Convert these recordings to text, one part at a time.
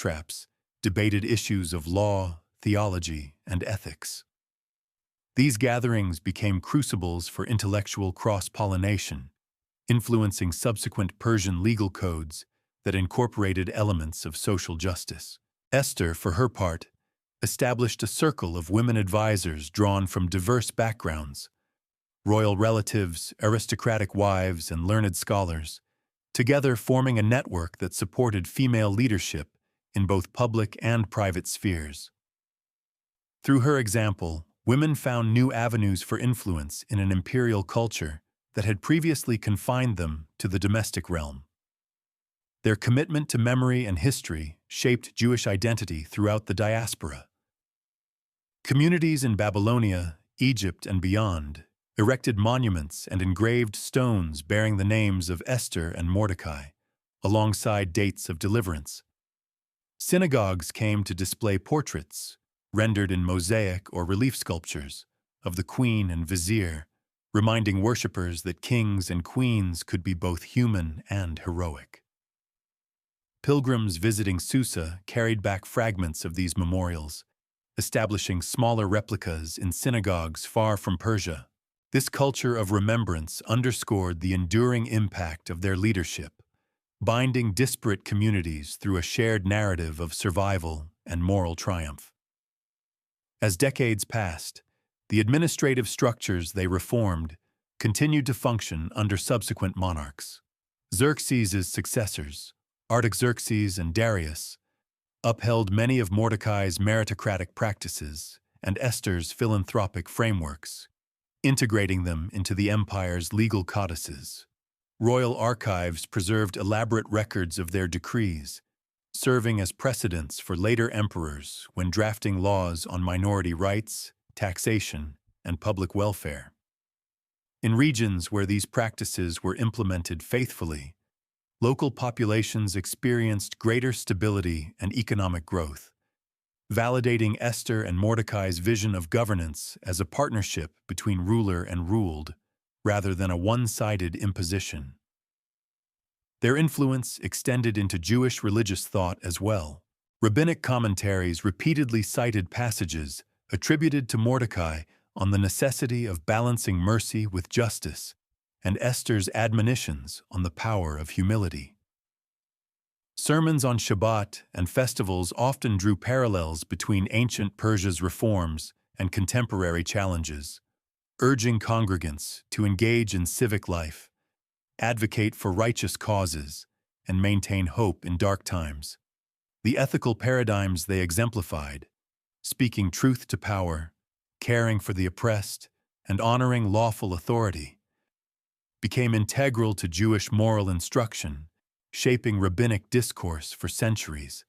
traps, debated issues of law, theology, and ethics. These gatherings became crucibles for intellectual cross-pollination, influencing subsequent Persian legal codes that incorporated elements of social justice. Esther, for her part, established a circle of women advisors drawn from diverse backgrounds, royal relatives, aristocratic wives, and learned scholars, together forming a network that supported female leadership in both public and private spheres. Through her example, women found new avenues for influence in an imperial culture that had previously confined them to the domestic realm. Their commitment to memory and history shaped Jewish identity throughout the diaspora. Communities in Babylonia, Egypt, and beyond erected monuments and engraved stones bearing the names of Esther and Mordecai, alongside dates of deliverance. Synagogues came to display portraits, rendered in mosaic or relief sculptures, of the queen and vizier, reminding worshippers that kings and queens could be both human and heroic. Pilgrims visiting Susa carried back fragments of these memorials, establishing smaller replicas in synagogues far from Persia. This culture of remembrance underscored the enduring impact of their leadership, binding disparate communities through a shared narrative of survival and moral triumph. As decades passed, the administrative structures they reformed continued to function under subsequent monarchs. Xerxes' successors, Artaxerxes and Darius, upheld many of Mordecai's meritocratic practices and Esther's philanthropic frameworks, integrating them into the empire's legal codices. Royal archives preserved elaborate records of their decrees, serving as precedents for later emperors when drafting laws on minority rights, taxation, and public welfare. In regions where these practices were implemented faithfully, local populations experienced greater stability and economic growth, validating Esther and Mordecai's vision of governance as a partnership between ruler and ruled, rather than a one-sided imposition. Their influence extended into Jewish religious thought as well. Rabbinic commentaries repeatedly cited passages attributed to Mordecai on the necessity of balancing mercy with justice, and Esther's admonitions on the power of humility. Sermons on Shabbat and festivals often drew parallels between ancient Persia's reforms and contemporary challenges, urging congregants to engage in civic life, advocate for righteous causes, and maintain hope in dark times. The ethical paradigms they exemplified, speaking truth to power, caring for the oppressed, and honoring lawful authority, became integral to Jewish moral instruction, shaping rabbinic discourse for centuries.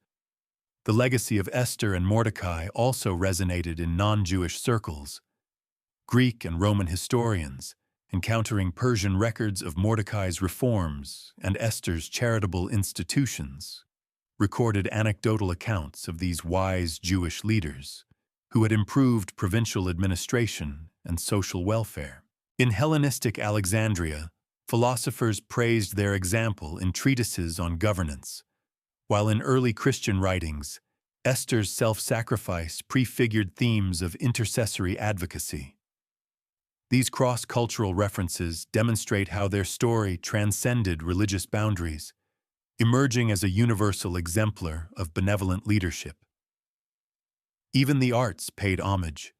The legacy of Esther and Mordecai also resonated in non-Jewish circles. Greek and Roman historians, encountering Persian records of Mordecai's reforms and Esther's charitable institutions, recorded anecdotal accounts of these wise Jewish leaders who had improved provincial administration and social welfare. In Hellenistic Alexandria, philosophers praised their example in treatises on governance, while in early Christian writings, Esther's self-sacrifice prefigured themes of intercessory advocacy. These cross-cultural references demonstrate how their story transcended religious boundaries, emerging as a universal exemplar of benevolent leadership. Even the arts paid homage.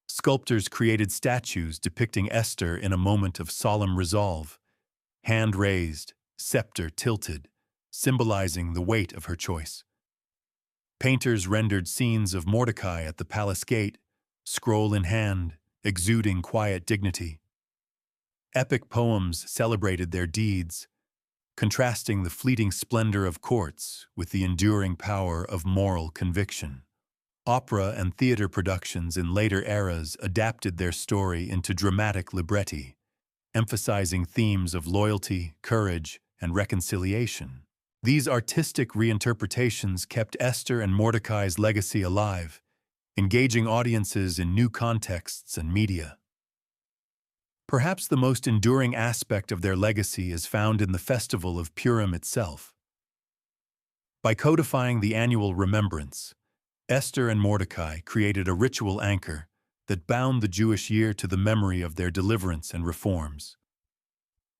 Sculptors created statues depicting Esther in a moment of solemn resolve, hand raised, scepter tilted, symbolizing the weight of her choice. Painters rendered scenes of Mordecai at the palace gate, scroll in hand, exuding quiet dignity. Epic poems celebrated their deeds, contrasting the fleeting splendor of courts with the enduring power of moral conviction. Opera and theater productions in later eras adapted their story into dramatic libretti, emphasizing themes of loyalty, courage, and reconciliation. These artistic reinterpretations kept Esther and Mordecai's legacy alive, engaging audiences in new contexts and media. Perhaps the most enduring aspect of their legacy is found in the festival of Purim itself. By codifying the annual remembrance, Esther and Mordecai created a ritual anchor that bound the Jewish year to the memory of their deliverance and reforms.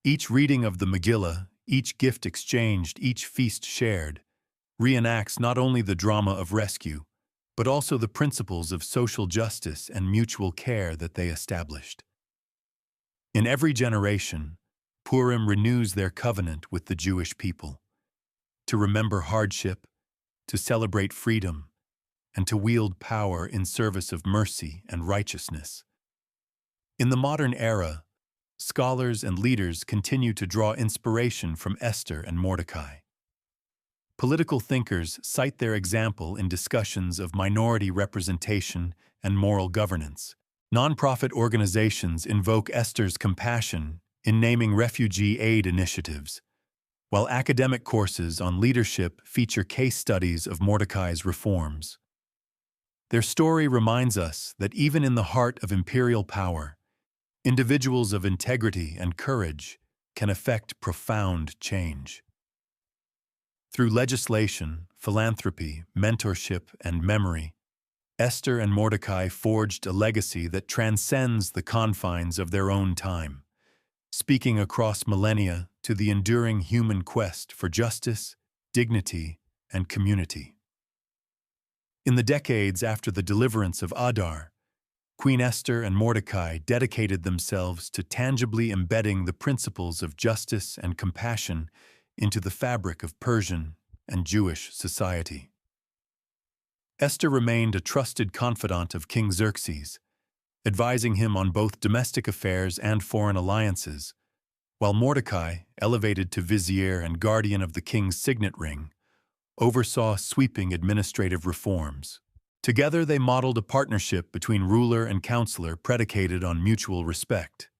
Each reading of the Megillah, each gift exchanged, each feast shared, reenacts not only the drama of rescue, but also the principles of social justice and mutual care that they established. In every generation, Purim renews their covenant with the Jewish people, to remember hardship, to celebrate freedom, and to wield power in service of mercy and righteousness. In the modern era, scholars and leaders continue to draw inspiration from Esther and Mordecai. Political thinkers cite their example in discussions of minority representation and moral governance. Nonprofit organizations invoke Esther's compassion in naming refugee aid initiatives, while academic courses on leadership feature case studies of Mordecai's reforms. Their story reminds us that even in the heart of imperial power, individuals of integrity and courage can effect profound change. Through legislation, philanthropy, mentorship, and memory, Esther and Mordecai forged a legacy that transcends the confines of their own time, speaking across millennia to the enduring human quest for justice, dignity, and community. In the decades after the deliverance of Adar, Queen Esther and Mordecai dedicated themselves to tangibly embedding the principles of justice and compassion into the fabric of Persian and Jewish society. Esther remained a trusted confidant of King Xerxes, advising him on both domestic affairs and foreign alliances, while Mordecai, elevated to vizier and guardian of the king's signet ring, oversaw sweeping administrative reforms. Together they modeled a partnership between ruler and counselor predicated on mutual respect.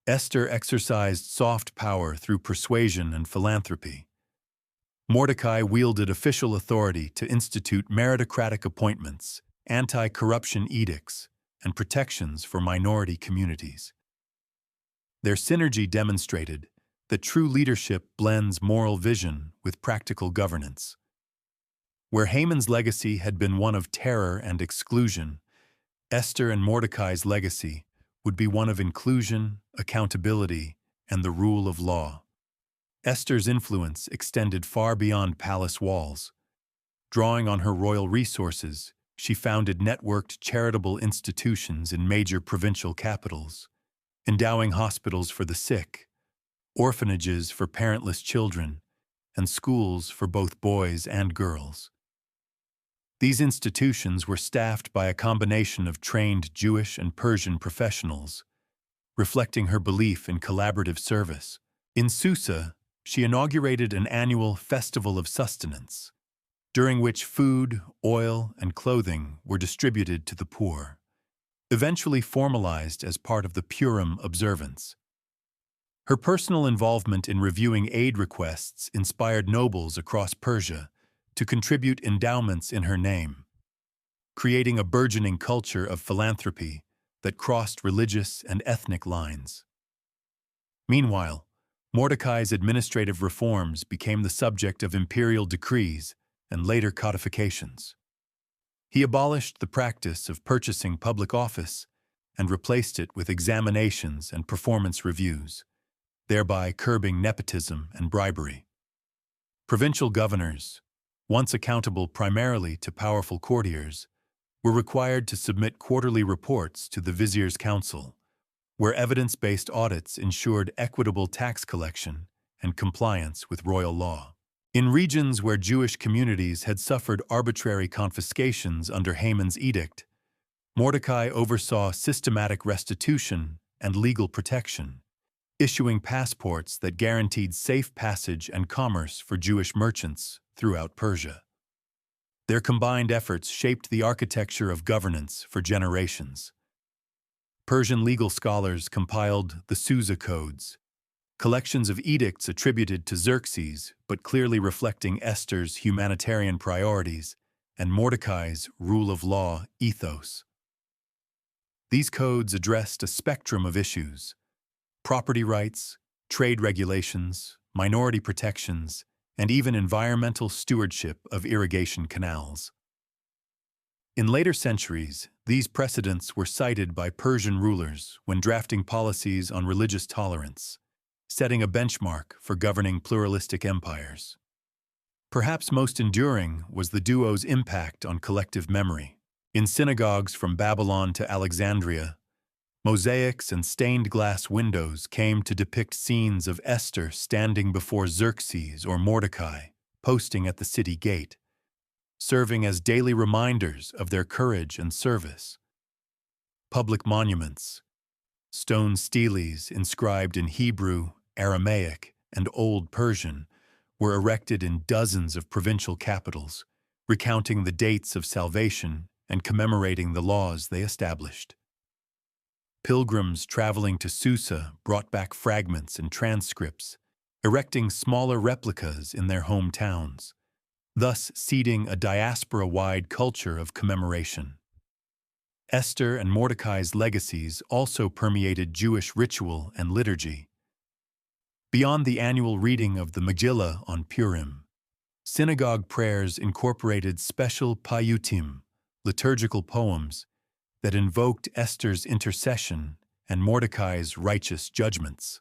Esther exercised soft power through persuasion and philanthropy. Mordecai wielded official authority to institute meritocratic appointments, anti-corruption edicts, and protections for minority communities. Their synergy demonstrated that true leadership blends moral vision with practical governance. Where Haman's legacy had been one of terror and exclusion, Esther and Mordecai's legacy would be one of inclusion, accountability, and the rule of law. Esther's influence extended far beyond palace walls. Drawing on her royal resources, she founded networked charitable institutions in major provincial capitals, endowing hospitals for the sick, orphanages for parentless children, and schools for both boys and girls. These institutions were staffed by a combination of trained Jewish and Persian professionals, reflecting her belief in collaborative service. In Susa, she inaugurated an annual Festival of Sustenance, during which food, oil, and clothing were distributed to the poor, eventually formalized as part of the Purim observance. Her personal involvement in reviewing aid requests inspired nobles across Persia to contribute endowments in her name, creating a burgeoning culture of philanthropy that crossed religious and ethnic lines. Meanwhile, Mordecai's administrative reforms became the subject of imperial decrees and later codifications. He abolished the practice of purchasing public office and replaced it with examinations and performance reviews, thereby curbing nepotism and bribery. Provincial governors, once accountable primarily to powerful courtiers, were required to submit quarterly reports to the Vizier's Council, where evidence-based audits ensured equitable tax collection and compliance with royal law. In regions where Jewish communities had suffered arbitrary confiscations under Haman's edict, Mordecai oversaw systematic restitution and legal protection, issuing passports that guaranteed safe passage and commerce for Jewish merchants throughout Persia. Their combined efforts shaped the architecture of governance for generations. Persian legal scholars compiled the Susa Codes, collections of edicts attributed to Xerxes but clearly reflecting Esther's humanitarian priorities and Mordecai's rule of law ethos. These codes addressed a spectrum of issues: property rights, trade regulations, minority protections, and even environmental stewardship of irrigation canals. In later centuries, these precedents were cited by Persian rulers when drafting policies on religious tolerance, setting a benchmark for governing pluralistic empires. Perhaps most enduring was the duo's impact on collective memory. In synagogues from Babylon to Alexandria, mosaics and stained glass windows came to depict scenes of Esther standing before Xerxes or Mordecai, posting at the city gate, serving as daily reminders of their courage and service. Public monuments, stone steles inscribed in Hebrew, Aramaic, and Old Persian, were erected in dozens of provincial capitals, recounting the dates of salvation and commemorating the laws they established. Pilgrims traveling to Susa brought back fragments and transcripts, erecting smaller replicas in their hometowns, thus seeding a diaspora-wide culture of commemoration. Esther and Mordecai's legacies also permeated Jewish ritual and liturgy. Beyond the annual reading of the Megillah on Purim, synagogue prayers incorporated special payutim, liturgical poems, that invoked Esther's intercession and Mordecai's righteous judgments.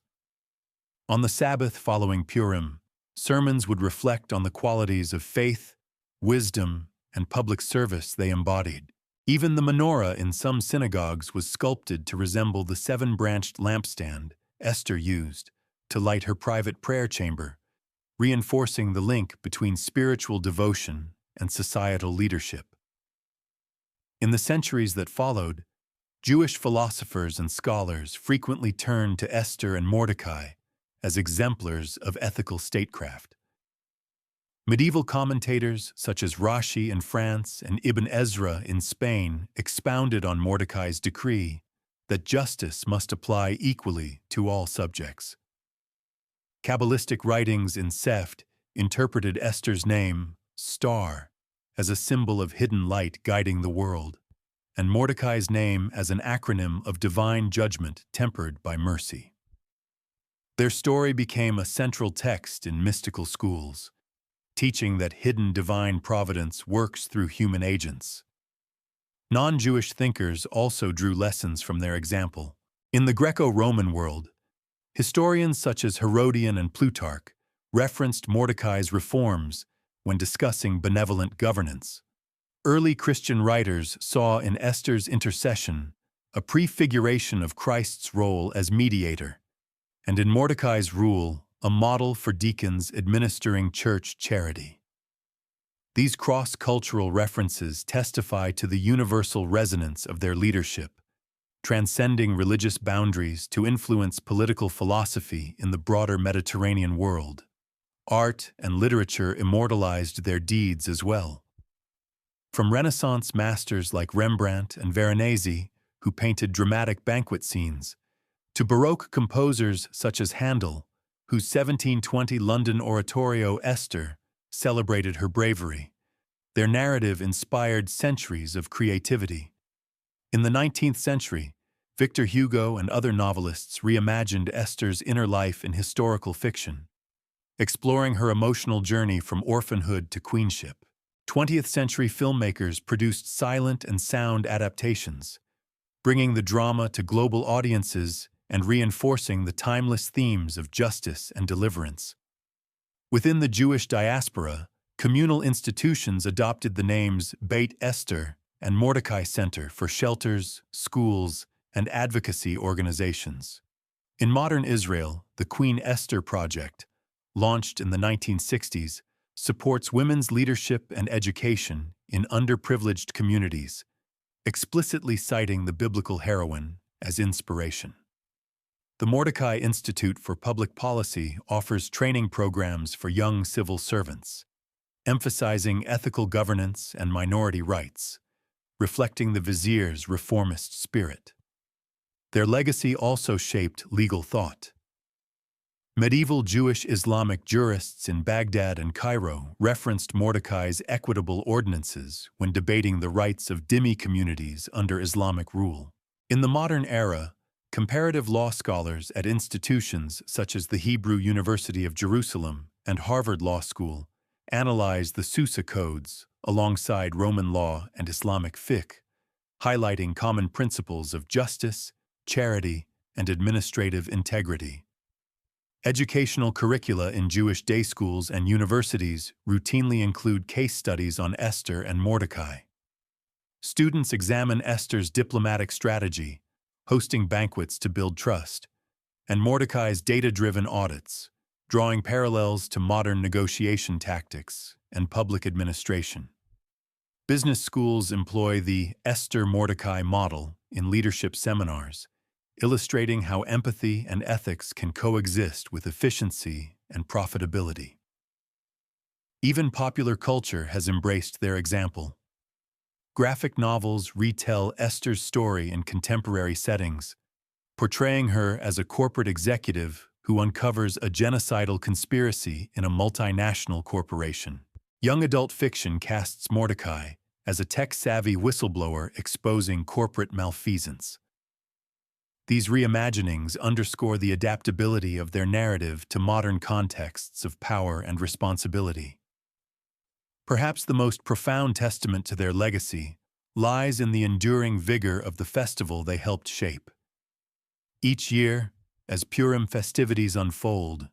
On the Sabbath following Purim, sermons would reflect on the qualities of faith, wisdom, and public service they embodied. Even the menorah in some synagogues was sculpted to resemble the seven-branched lampstand Esther used to light her private prayer chamber, reinforcing the link between spiritual devotion and societal leadership. In the centuries that followed, Jewish philosophers and scholars frequently turned to Esther and Mordecai as exemplars of ethical statecraft. Medieval commentators such as Rashi in France and Ibn Ezra in Spain expounded on Mordecai's decree that justice must apply equally to all subjects. Kabbalistic writings in Seft interpreted Esther's name, star, as a symbol of hidden light guiding the world, and Mordecai's name as an acronym of divine judgment tempered by mercy. Their story became a central text in mystical schools, teaching that hidden divine providence works through human agents. Non-Jewish thinkers also drew lessons from their example. In the Greco-Roman world, historians such as Herodian and Plutarch referenced Mordecai's reforms when discussing benevolent governance. Early Christian writers saw in Esther's intercession a prefiguration of Christ's role as mediator, and in Mordecai's rule, a model for deacons administering church charity. These cross-cultural references testify to the universal resonance of their leadership, transcending religious boundaries to influence political philosophy in the broader Mediterranean world. Art and literature immortalized their deeds as well. From Renaissance masters like Rembrandt and Veronese, who painted dramatic banquet scenes, to Baroque composers such as Handel, whose 1720 London oratorio Esther celebrated her bravery, their narrative inspired centuries of creativity. In the 19th century, Victor Hugo and other novelists reimagined Esther's inner life in historical fiction, exploring her emotional journey from orphanhood to queenship. 20th century filmmakers produced silent and sound adaptations, bringing the drama to global audiences and reinforcing the timeless themes of justice and deliverance. Within the Jewish diaspora, communal institutions adopted the names Beit Esther and Mordecai Center for shelters, schools, and advocacy organizations. In modern Israel, the Queen Esther Project, launched in the 1960s, supports women's leadership and education in underprivileged communities, explicitly citing the biblical heroine as inspiration. The Mordecai Institute for Public Policy offers training programs for young civil servants, emphasizing ethical governance and minority rights, reflecting the vizier's reformist spirit. Their legacy also shaped legal thought. Medieval Jewish Islamic jurists in Baghdad and Cairo referenced Mordecai's equitable ordinances when debating the rights of dhimmi communities under Islamic rule. In the modern era, comparative law scholars at institutions such as the Hebrew University of Jerusalem and Harvard Law School analyzed the Susa codes alongside Roman law and Islamic fiqh, highlighting common principles of justice, charity, and administrative integrity. Educational curricula in Jewish day schools and universities routinely include case studies on Esther and Mordecai. Students examine Esther's diplomatic strategy, hosting banquets to build trust, and Mordecai's data-driven audits, drawing parallels to modern negotiation tactics and public administration. Business schools employ the Esther-Mordecai model in leadership seminars, illustrating how empathy and ethics can coexist with efficiency and profitability. Even popular culture has embraced their example. Graphic novels retell Esther's story in contemporary settings, portraying her as a corporate executive who uncovers a genocidal conspiracy in a multinational corporation. Young adult fiction casts Mordecai as a tech-savvy whistleblower exposing corporate malfeasance. These reimaginings underscore the adaptability of their narrative to modern contexts of power and responsibility. Perhaps the most profound testament to their legacy lies in the enduring vigor of the festival they helped shape. Each year, as Purim festivities unfold,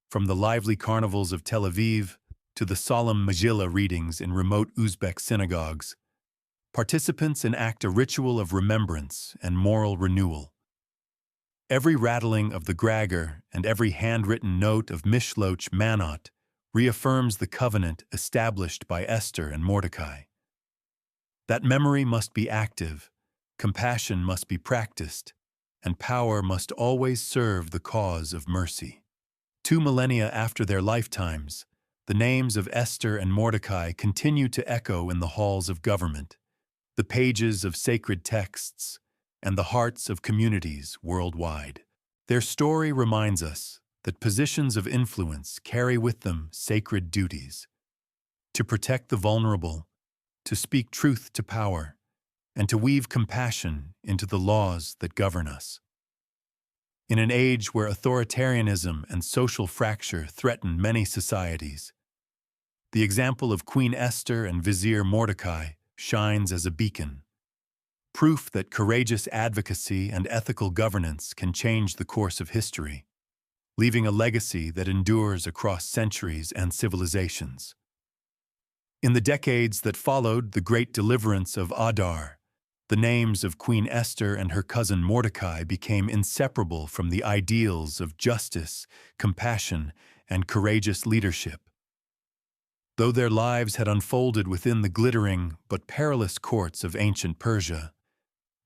from the lively carnivals of Tel Aviv to the solemn Megillah readings in remote Uzbek synagogues, participants enact a ritual of remembrance and moral renewal. Every rattling of the gragger and every handwritten note of Mishloach Manot reaffirms the covenant established by Esther and Mordecai. That memory must be active, compassion must be practiced, and power must always serve the cause of mercy. 2 millennia after their lifetimes, the names of Esther and Mordecai continue to echo in the halls of government, the pages of sacred texts, and the hearts of communities worldwide. Their story reminds us that positions of influence carry with them sacred duties: to protect the vulnerable, to speak truth to power, and to weave compassion into the laws that govern us. In an age where authoritarianism and social fracture threaten many societies, the example of Queen Esther and Vizier Mordecai shines as a beacon, proof that courageous advocacy and ethical governance can change the course of history, leaving a legacy that endures across centuries and civilizations. In the decades that followed the great deliverance of Adar, the names of Queen Esther and her cousin Mordecai became inseparable from the ideals of justice, compassion, and courageous leadership. Though their lives had unfolded within the glittering but perilous courts of ancient Persia,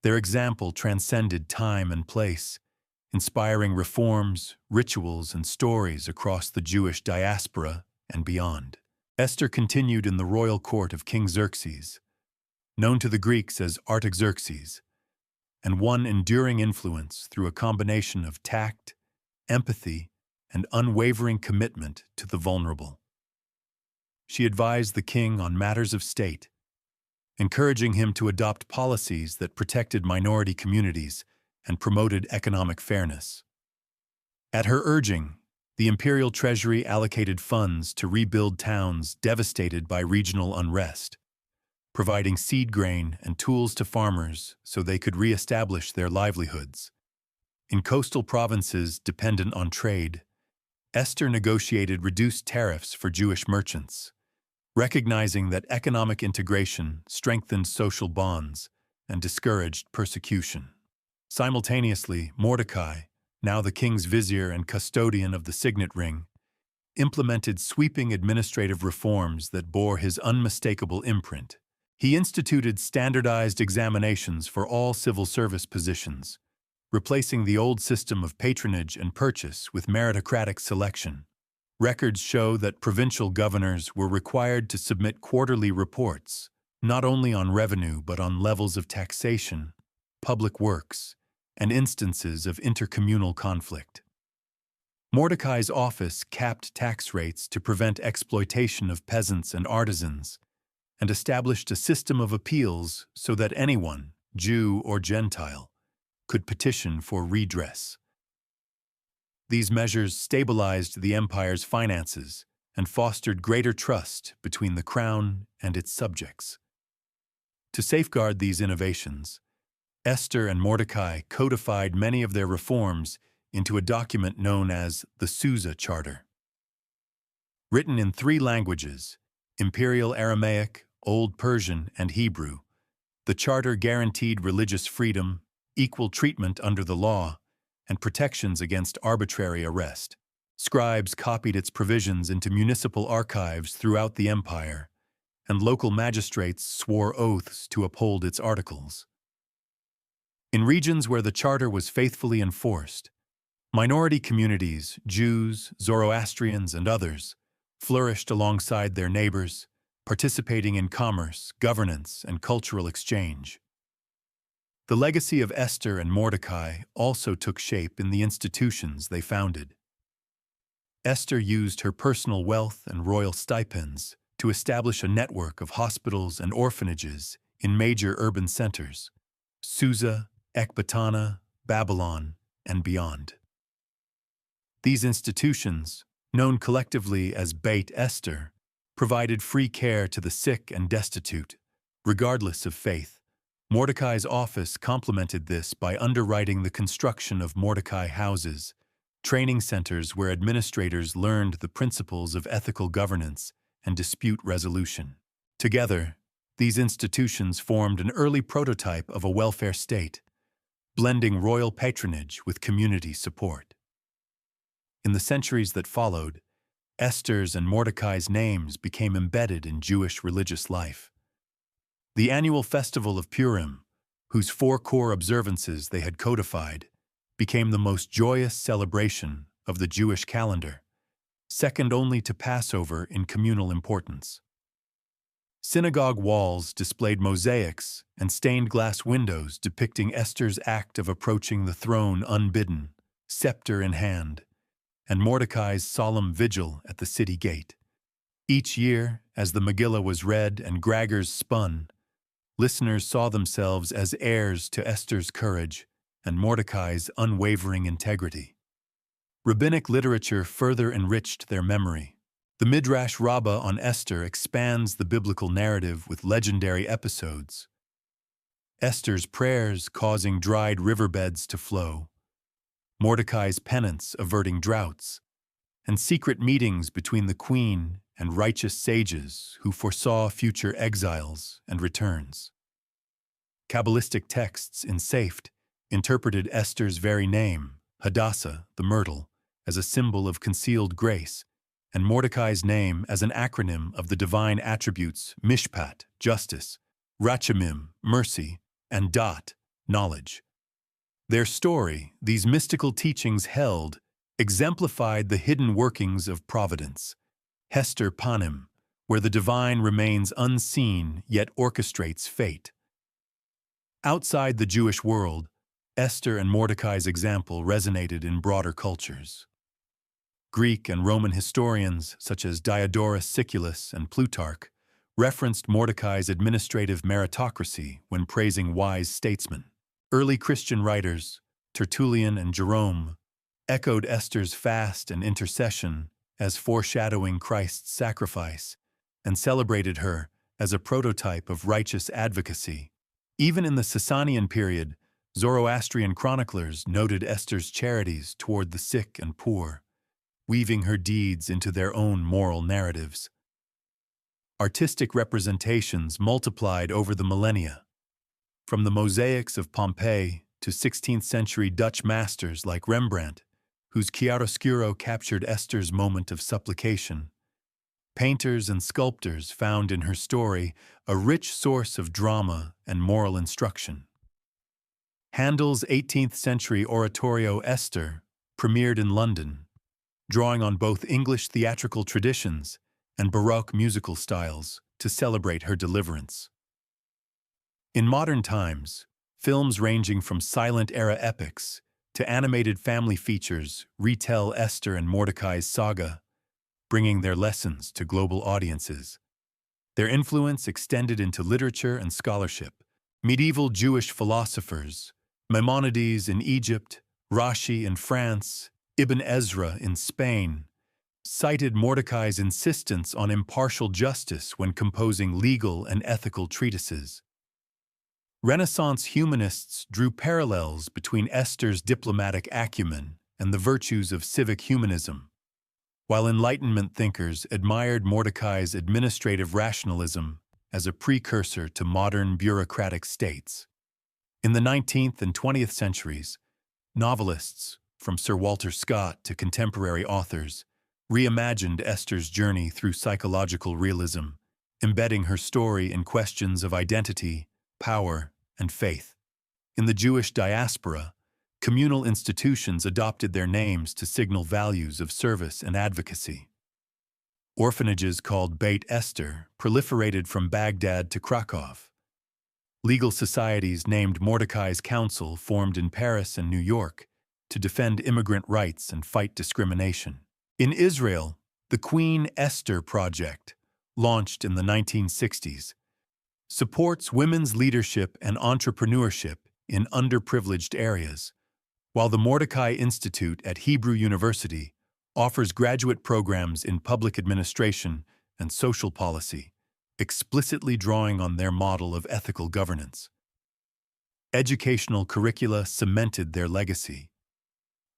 their example transcended time and place, inspiring reforms, rituals, and stories across the Jewish diaspora and beyond. Esther continued in the royal court of King Xerxes, known to the Greeks as Artaxerxes, and won enduring influence through a combination of tact, empathy, and unwavering commitment to the vulnerable. She advised the king on matters of state, encouraging him to adopt policies that protected minority communities and promoted economic fairness. At her urging, the imperial treasury allocated funds to rebuild towns devastated by regional unrest, providing seed grain and tools to farmers so they could re-establish their livelihoods. In coastal provinces dependent on trade, Esther negotiated reduced tariffs for Jewish merchants, recognizing that economic integration strengthened social bonds and discouraged persecution. Simultaneously, Mordecai, now the king's vizier and custodian of the signet ring, implemented sweeping administrative reforms that bore his unmistakable imprint. He instituted standardized examinations for all civil service positions, replacing the old system of patronage and purchase with meritocratic selection. Records show that provincial governors were required to submit quarterly reports, not only on revenue but on levels of taxation, public works, and instances of intercommunal conflict. Mordecai's office capped tax rates to prevent exploitation of peasants and artisans, and established a system of appeals so that anyone, Jew or Gentile, could petition for redress. These measures stabilized the empire's finances, and fostered greater trust between the crown and its subjects. To safeguard these innovations, Esther and Mordecai codified many of their reforms into a document known as the Susa Charter. Written in 3 languages, Imperial Aramaic, Old Persian, and Hebrew, the charter guaranteed religious freedom, equal treatment under the law, and protections against arbitrary arrest. Scribes copied its provisions into municipal archives throughout the empire, and local magistrates swore oaths to uphold its articles. In regions where the charter was faithfully enforced, minority communities, Jews, Zoroastrians, and others, flourished alongside their neighbors, participating in commerce, governance, and cultural exchange. The legacy of Esther and Mordecai also took shape in the institutions they founded. Esther used her personal wealth and royal stipends to establish a network of hospitals and orphanages in major urban centers, Susa, Ecbatana, Babylon, and beyond. These institutions, known collectively as Beit Esther, provided free care to the sick and destitute, regardless of faith. Mordecai's office complemented this by underwriting the construction of Mordecai houses, training centers where administrators learned the principles of ethical governance and dispute resolution. Together, these institutions formed an early prototype of a welfare state, blending royal patronage with community support. In the centuries that followed, Esther's and Mordecai's names became embedded in Jewish religious life. The annual festival of Purim, whose 4 core observances they had codified, became the most joyous celebration of the Jewish calendar, second only to Passover in communal importance. Synagogue walls displayed mosaics and stained glass windows depicting Esther's act of approaching the throne unbidden, scepter in hand, and Mordecai's solemn vigil at the city gate. Each year, as the Megillah was read and Graggers spun, listeners saw themselves as heirs to Esther's courage and Mordecai's unwavering integrity. Rabbinic literature further enriched their memory. The Midrash Rabbah on Esther expands the biblical narrative with legendary episodes. Esther's prayers causing dried riverbeds to flow, Mordecai's penance averting droughts, and secret meetings between the queen and righteous sages who foresaw future exiles and returns. Kabbalistic texts in Safed interpreted Esther's very name, Hadassah, the myrtle, as a symbol of concealed grace, and Mordecai's name as an acronym of the divine attributes Mishpat, justice, Rachamim, mercy, and Dat, knowledge. Their story, these mystical teachings held, exemplified the hidden workings of providence, Hester Panim, where the divine remains unseen yet orchestrates fate. Outside the Jewish world, Esther and Mordecai's example resonated in broader cultures. Greek and Roman historians, such as Diodorus Siculus and Plutarch, referenced Mordecai's administrative meritocracy when praising wise statesmen. Early Christian writers, Tertullian and Jerome, echoed Esther's fast and intercession as foreshadowing Christ's sacrifice and celebrated her as a prototype of righteous advocacy. Even in the Sasanian period, Zoroastrian chroniclers noted Esther's charities toward the sick and poor, weaving her deeds into their own moral narratives. Artistic representations multiplied over the millennia. From the mosaics of Pompeii to 16th-century Dutch masters like Rembrandt, whose chiaroscuro captured Esther's moment of supplication, painters and sculptors found in her story a rich source of drama and moral instruction. Handel's 18th-century oratorio Esther premiered in London, drawing on both English theatrical traditions and Baroque musical styles to celebrate her deliverance. In modern times, films ranging from silent-era epics to animated family features retell Esther and Mordecai's saga, bringing their lessons to global audiences. Their influence extended into literature and scholarship. Medieval Jewish philosophers, Maimonides in Egypt, Rashi in France, Ibn Ezra in Spain, cited Mordecai's insistence on impartial justice when composing legal and ethical treatises. Renaissance humanists drew parallels between Esther's diplomatic acumen and the virtues of civic humanism, while Enlightenment thinkers admired Mordecai's administrative rationalism as a precursor to modern bureaucratic states. In the 19th and 20th centuries, novelists, from Sir Walter Scott to contemporary authors, reimagined Esther's journey through psychological realism, embedding her story in questions of identity, power, and faith. In the Jewish diaspora, communal institutions adopted their names to signal values of service and advocacy. Orphanages called Beit Esther proliferated from Baghdad to Krakow. Legal societies named Mordecai's Council formed in Paris and New York to defend immigrant rights and fight discrimination. In Israel, the Queen Esther Project, launched in the 1960s, supports women's leadership and entrepreneurship in underprivileged areas, while the Mordecai Institute at Hebrew University offers graduate programs in public administration and social policy, explicitly drawing on their model of ethical governance. Educational curricula cemented their legacy.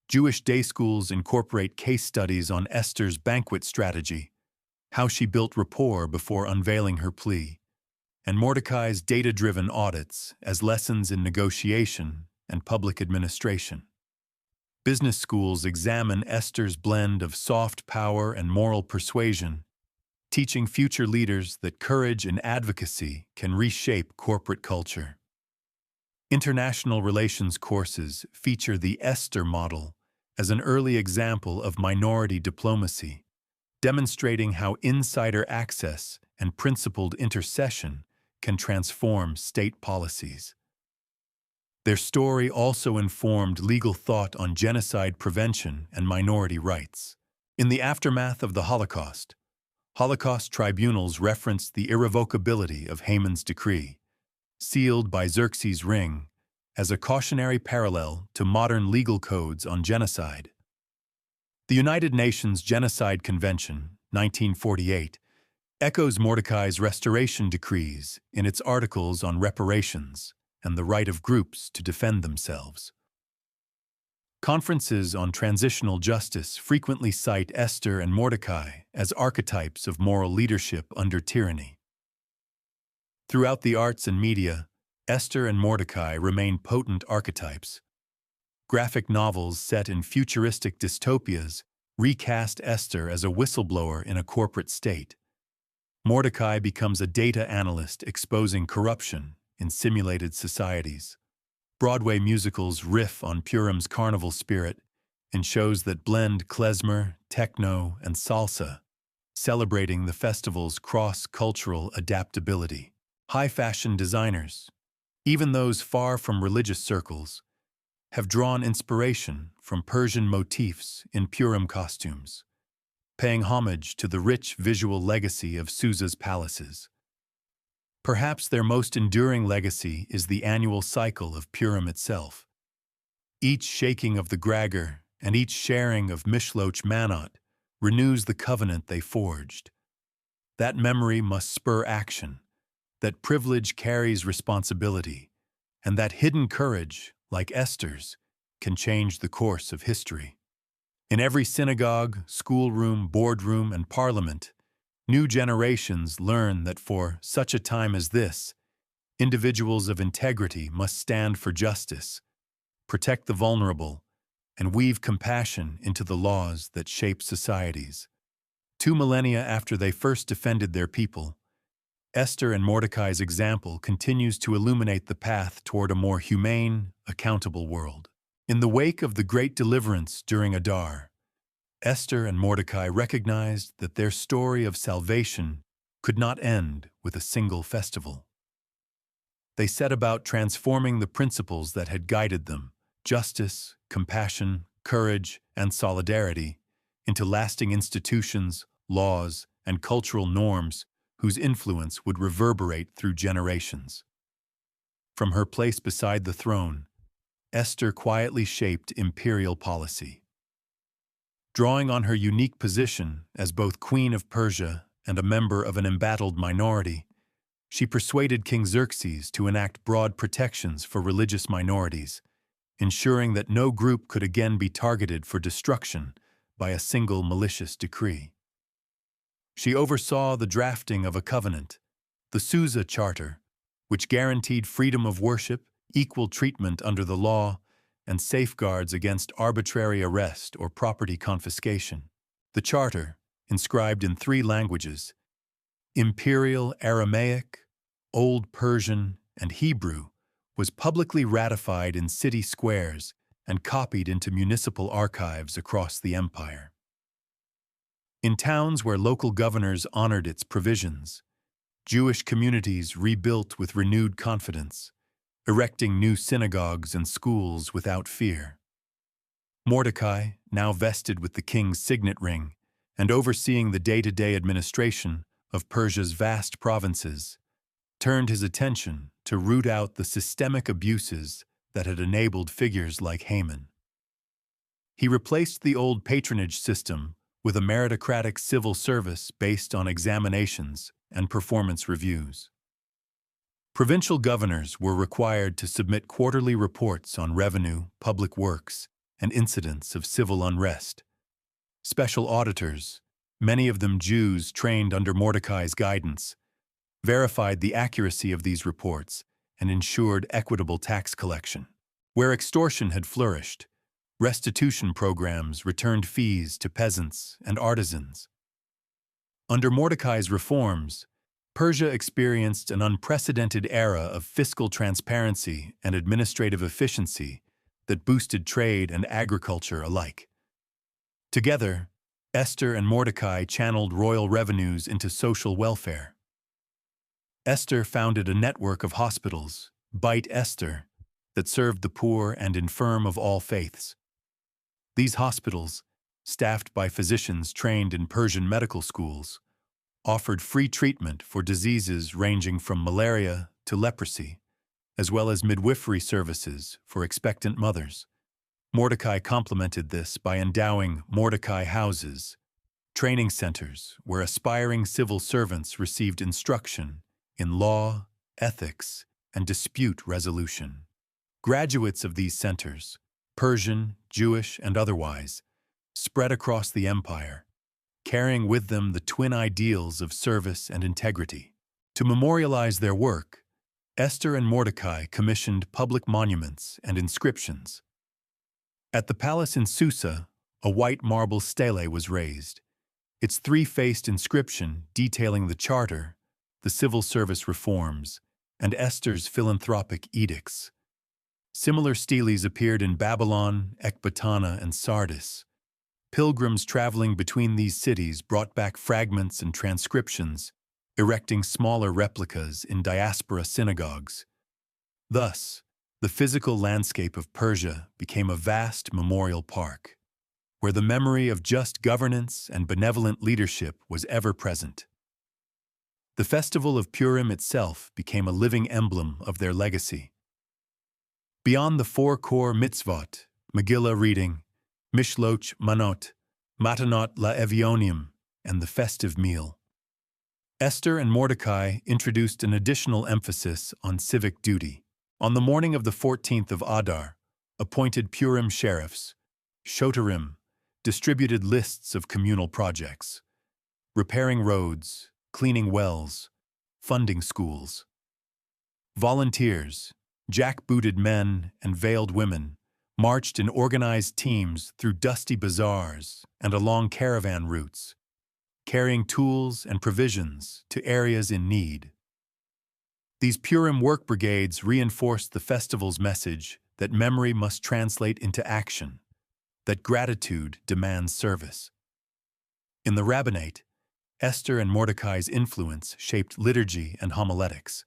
Jewish day schools incorporate case studies on Esther's banquet strategy, how she built rapport before unveiling her plea, and Mordecai's data-driven audits as lessons in negotiation and public administration. Business schools examine Esther's blend of soft power and moral persuasion, teaching future leaders that courage and advocacy can reshape corporate culture. International relations courses feature the Esther model as an early example of minority diplomacy, demonstrating how insider access and principled intercession can transform state policies. Their story also informed legal thought on genocide prevention and minority rights. In the aftermath of the Holocaust tribunals referenced the irrevocability of Haman's decree, sealed by Xerxes' ring, as a cautionary parallel to modern legal codes on genocide. The United Nations Genocide Convention, 1948, echoes Mordecai's restoration decrees in its articles on reparations and the right of groups to defend themselves. Conferences on transitional justice frequently cite Esther and Mordecai as archetypes of moral leadership under tyranny. Throughout the arts and media, Esther and Mordecai remain potent archetypes. Graphic novels set in futuristic dystopias recast Esther as a whistleblower in a corporate state. Mordecai becomes a data analyst exposing corruption in simulated societies. Broadway musicals riff on Purim's carnival spirit in shows that blend klezmer, techno, and salsa, celebrating the festival's cross-cultural adaptability. High-fashion designers, even those far from religious circles, have drawn inspiration from Persian motifs in Purim costumes, paying homage to the rich visual legacy of Susa's palaces. Perhaps their most enduring legacy is the annual cycle of Purim itself. Each shaking of the Gragger and each sharing of Mishloach Manot renews the covenant they forged. That memory must spur action, that privilege carries responsibility, and that hidden courage, like Esther's, can change the course of history. In every synagogue, schoolroom, boardroom, and parliament, new generations learn that for such a time as this, individuals of integrity must stand for justice, protect the vulnerable, and weave compassion into the laws that shape societies. 2 millennia after they first defended their people, Esther and Mordecai's example continues to illuminate the path toward a more humane, accountable world. In the wake of the great deliverance during Adar, Esther and Mordecai recognized that their story of salvation could not end with a single festival. They set about transforming the principles that had guided them, justice, compassion, courage, and solidarity, into lasting institutions, laws, and cultural norms whose influence would reverberate through generations. From her place beside the throne, Esther quietly shaped imperial policy. Drawing on her unique position as both Queen of Persia and a member of an embattled minority, she persuaded King Xerxes to enact broad protections for religious minorities, ensuring that no group could again be targeted for destruction by a single malicious decree. She oversaw the drafting of a covenant, the Susa Charter, which guaranteed freedom of worship, equal treatment under the law, and safeguards against arbitrary arrest or property confiscation. The charter, inscribed in 3 languages, Imperial Aramaic, Old Persian, and Hebrew, was publicly ratified in city squares and copied into municipal archives across the empire. In towns where local governors honored its provisions, Jewish communities rebuilt with renewed confidence, erecting new synagogues and schools without fear. Mordecai, now vested with the king's signet ring and overseeing the day-to-day administration of Persia's vast provinces, turned his attention to root out the systemic abuses that had enabled figures like Haman. He replaced the old patronage system with a meritocratic civil service based on examinations and performance reviews. Provincial governors were required to submit quarterly reports on revenue, public works, and incidents of civil unrest. Special auditors, many of them Jews trained under Mordecai's guidance, verified the accuracy of these reports and ensured equitable tax collection. Where extortion had flourished, restitution programs returned fees to peasants and artisans. Under Mordecai's reforms, Persia experienced an unprecedented era of fiscal transparency and administrative efficiency that boosted trade and agriculture alike. Together, Esther and Mordecai channeled royal revenues into social welfare. Esther founded a network of hospitals, Beit Esther, that served the poor and infirm of all faiths. These hospitals, staffed by physicians trained in Persian medical schools, offered free treatment for diseases ranging from malaria to leprosy, as well as midwifery services for expectant mothers. Mordecai complemented this by endowing Mordecai houses, training centers where aspiring civil servants received instruction in law, ethics, and dispute resolution. Graduates of these centers, Persian, Jewish, and otherwise, spread across the empire, carrying with them the twin ideals of service and integrity. To memorialize their work, Esther and Mordecai commissioned public monuments and inscriptions. At the palace in Susa, a white marble stele was raised, its 3-faced inscription detailing the charter, the civil service reforms, and Esther's philanthropic edicts. Similar steles appeared in Babylon, Ecbatana, and Sardis. Pilgrims traveling between these cities brought back fragments and transcriptions, erecting smaller replicas in diaspora synagogues. Thus, the physical landscape of Persia became a vast memorial park, where the memory of just governance and benevolent leadership was ever present. The festival of Purim itself became a living emblem of their legacy. Beyond the 4 core mitzvot, Megillah reading, Mishloach Manot, Matanot La'Evionium, and the festive meal, Esther and Mordecai introduced an additional emphasis on civic duty. On the morning of the 14th of Adar, appointed Purim sheriffs, Shotarim, distributed lists of communal projects, repairing roads, cleaning wells, funding schools. Volunteers, jack-booted men and veiled women, marched in organized teams through dusty bazaars and along caravan routes, carrying tools and provisions to areas in need. These Purim work brigades reinforced the festival's message that memory must translate into action, that gratitude demands service. In the rabbinate, Esther and Mordecai's influence shaped liturgy and homiletics.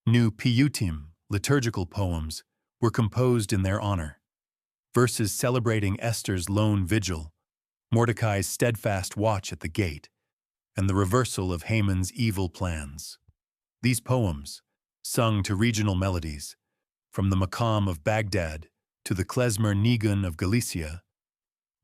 New piyutim, liturgical poems, were composed in their honor. Verses celebrating Esther's lone vigil, Mordecai's steadfast watch at the gate, and the reversal of Haman's evil plans. These poems, sung to regional melodies, from the Maqam of Baghdad to the klezmer nigun of Galicia,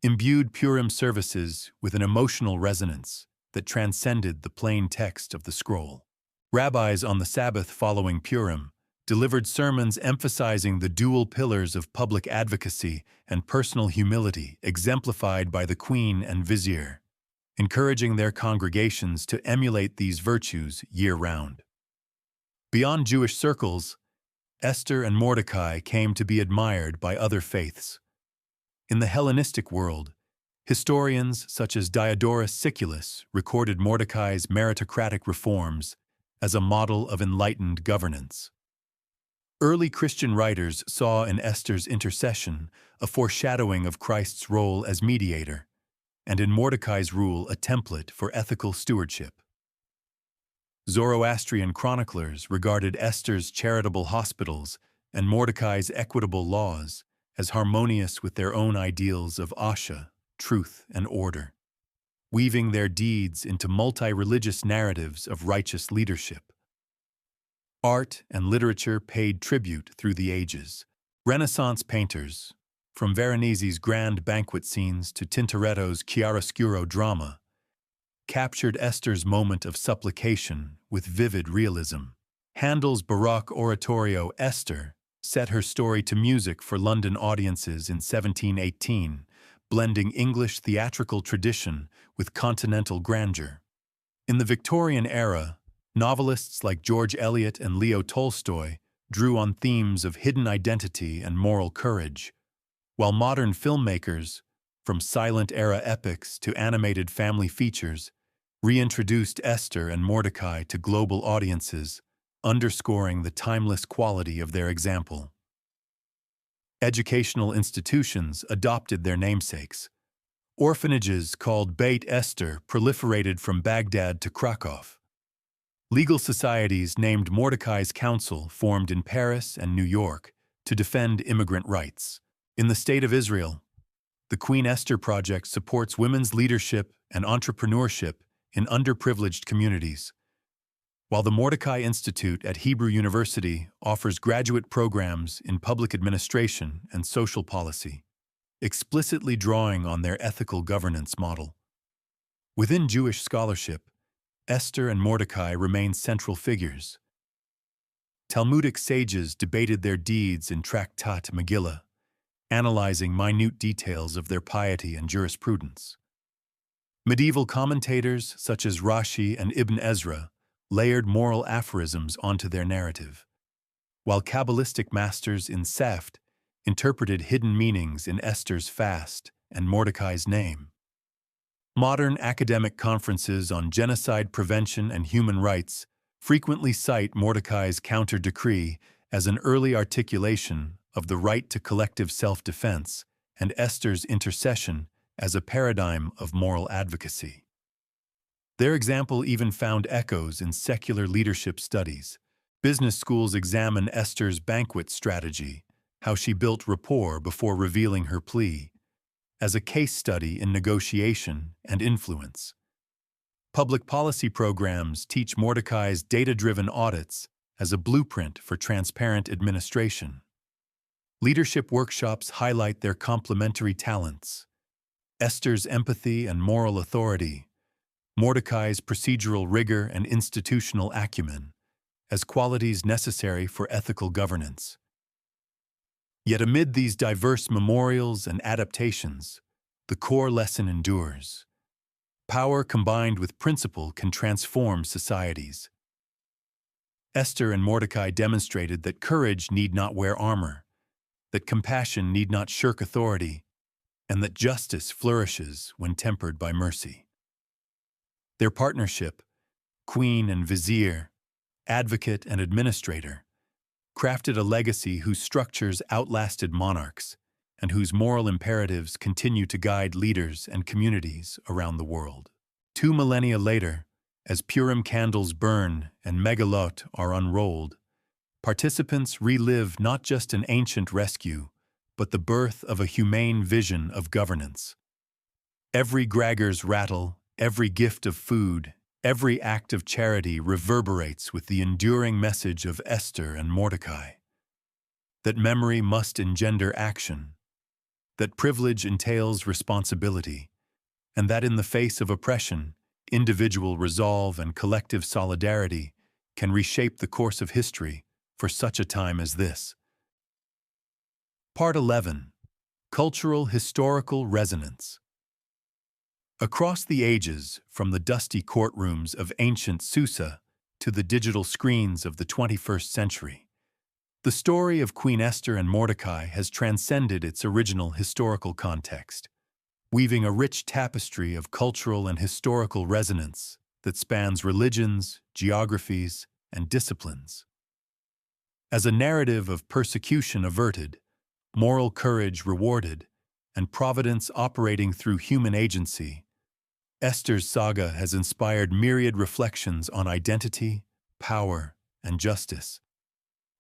imbued Purim services with an emotional resonance that transcended the plain text of the scroll. Rabbis on the Sabbath following Purim delivered sermons emphasizing the dual pillars of public advocacy and personal humility exemplified by the queen and vizier, encouraging their congregations to emulate these virtues year-round. Beyond Jewish circles, Esther and Mordecai came to be admired by other faiths. In the Hellenistic world, historians such as Diodorus Siculus recorded Mordecai's meritocratic reforms as a model of enlightened governance. Early Christian writers saw in Esther's intercession a foreshadowing of Christ's role as mediator, and in Mordecai's rule a template for ethical stewardship. Zoroastrian chroniclers regarded Esther's charitable hospitals and Mordecai's equitable laws as harmonious with their own ideals of Asha, truth, and order, weaving their deeds into multi-religious narratives of righteous leadership. Art and literature paid tribute through the ages. Renaissance painters, from Veronese's grand banquet scenes to Tintoretto's chiaroscuro drama, captured Esther's moment of supplication with vivid realism. Handel's Baroque oratorio Esther set her story to music for London audiences in 1718, blending English theatrical tradition with continental grandeur. In the Victorian era, novelists like George Eliot and Leo Tolstoy drew on themes of hidden identity and moral courage, while modern filmmakers, from silent-era epics to animated family features, reintroduced Esther and Mordecai to global audiences, underscoring the timeless quality of their example. Educational institutions adopted their namesakes. Orphanages called Beit Esther proliferated from Baghdad to Krakow. Legal societies named Mordecai's Council formed in Paris and New York to defend immigrant rights. In the State of Israel, the Queen Esther Project supports women's leadership and entrepreneurship in underprivileged communities, while the Mordecai Institute at Hebrew University offers graduate programs in public administration and social policy, explicitly drawing on their ethical governance model. Within Jewish scholarship, Esther and Mordecai remain central figures. Talmudic sages debated their deeds in Tractat Megillah, analyzing minute details of their piety and jurisprudence. Medieval commentators such as Rashi and Ibn Ezra layered moral aphorisms onto their narrative, while Kabbalistic masters in Seft interpreted hidden meanings in Esther's fast and Mordecai's name. Modern academic conferences on genocide prevention and human rights frequently cite Mordecai's counter-decree as an early articulation of the right to collective self-defense and Esther's intercession as a paradigm of moral advocacy. Their example even found echoes in secular leadership studies. Business schools examine Esther's banquet strategy, how she built rapport before revealing her plea, as a case study in negotiation and influence. Public policy programs teach Mordecai's data-driven audits as a blueprint for transparent administration. Leadership workshops highlight their complementary talents: Esther's empathy and moral authority, Mordecai's procedural rigor and institutional acumen, as qualities necessary for ethical governance. Yet amid these diverse memorials and adaptations, the core lesson endures. Power combined with principle can transform societies. Esther and Mordecai demonstrated that courage need not wear armor, that compassion need not shirk authority, and that justice flourishes when tempered by mercy. Their partnership, queen and vizier, advocate and administrator, crafted a legacy whose structures outlasted monarchs and whose moral imperatives continue to guide leaders and communities around the world. 2 millennia later, as Purim candles burn and Megillot are unrolled, participants relive not just an ancient rescue, but the birth of a humane vision of governance. Every Gregor's rattle, every gift of food, every act of charity reverberates with the enduring message of Esther and Mordecai: that memory must engender action, that privilege entails responsibility, and that in the face of oppression, individual resolve and collective solidarity can reshape the course of history for such a time as this. Part 11. Cultural Historical Resonance. Across the ages, from the dusty courtrooms of ancient Susa to the digital screens of the 21st century, the story of Queen Esther and Mordecai has transcended its original historical context, weaving a rich tapestry of cultural and historical resonance that spans religions, geographies, and disciplines. As a narrative of persecution averted, moral courage rewarded, and providence operating through human agency, Esther's saga has inspired myriad reflections on identity, power, and justice.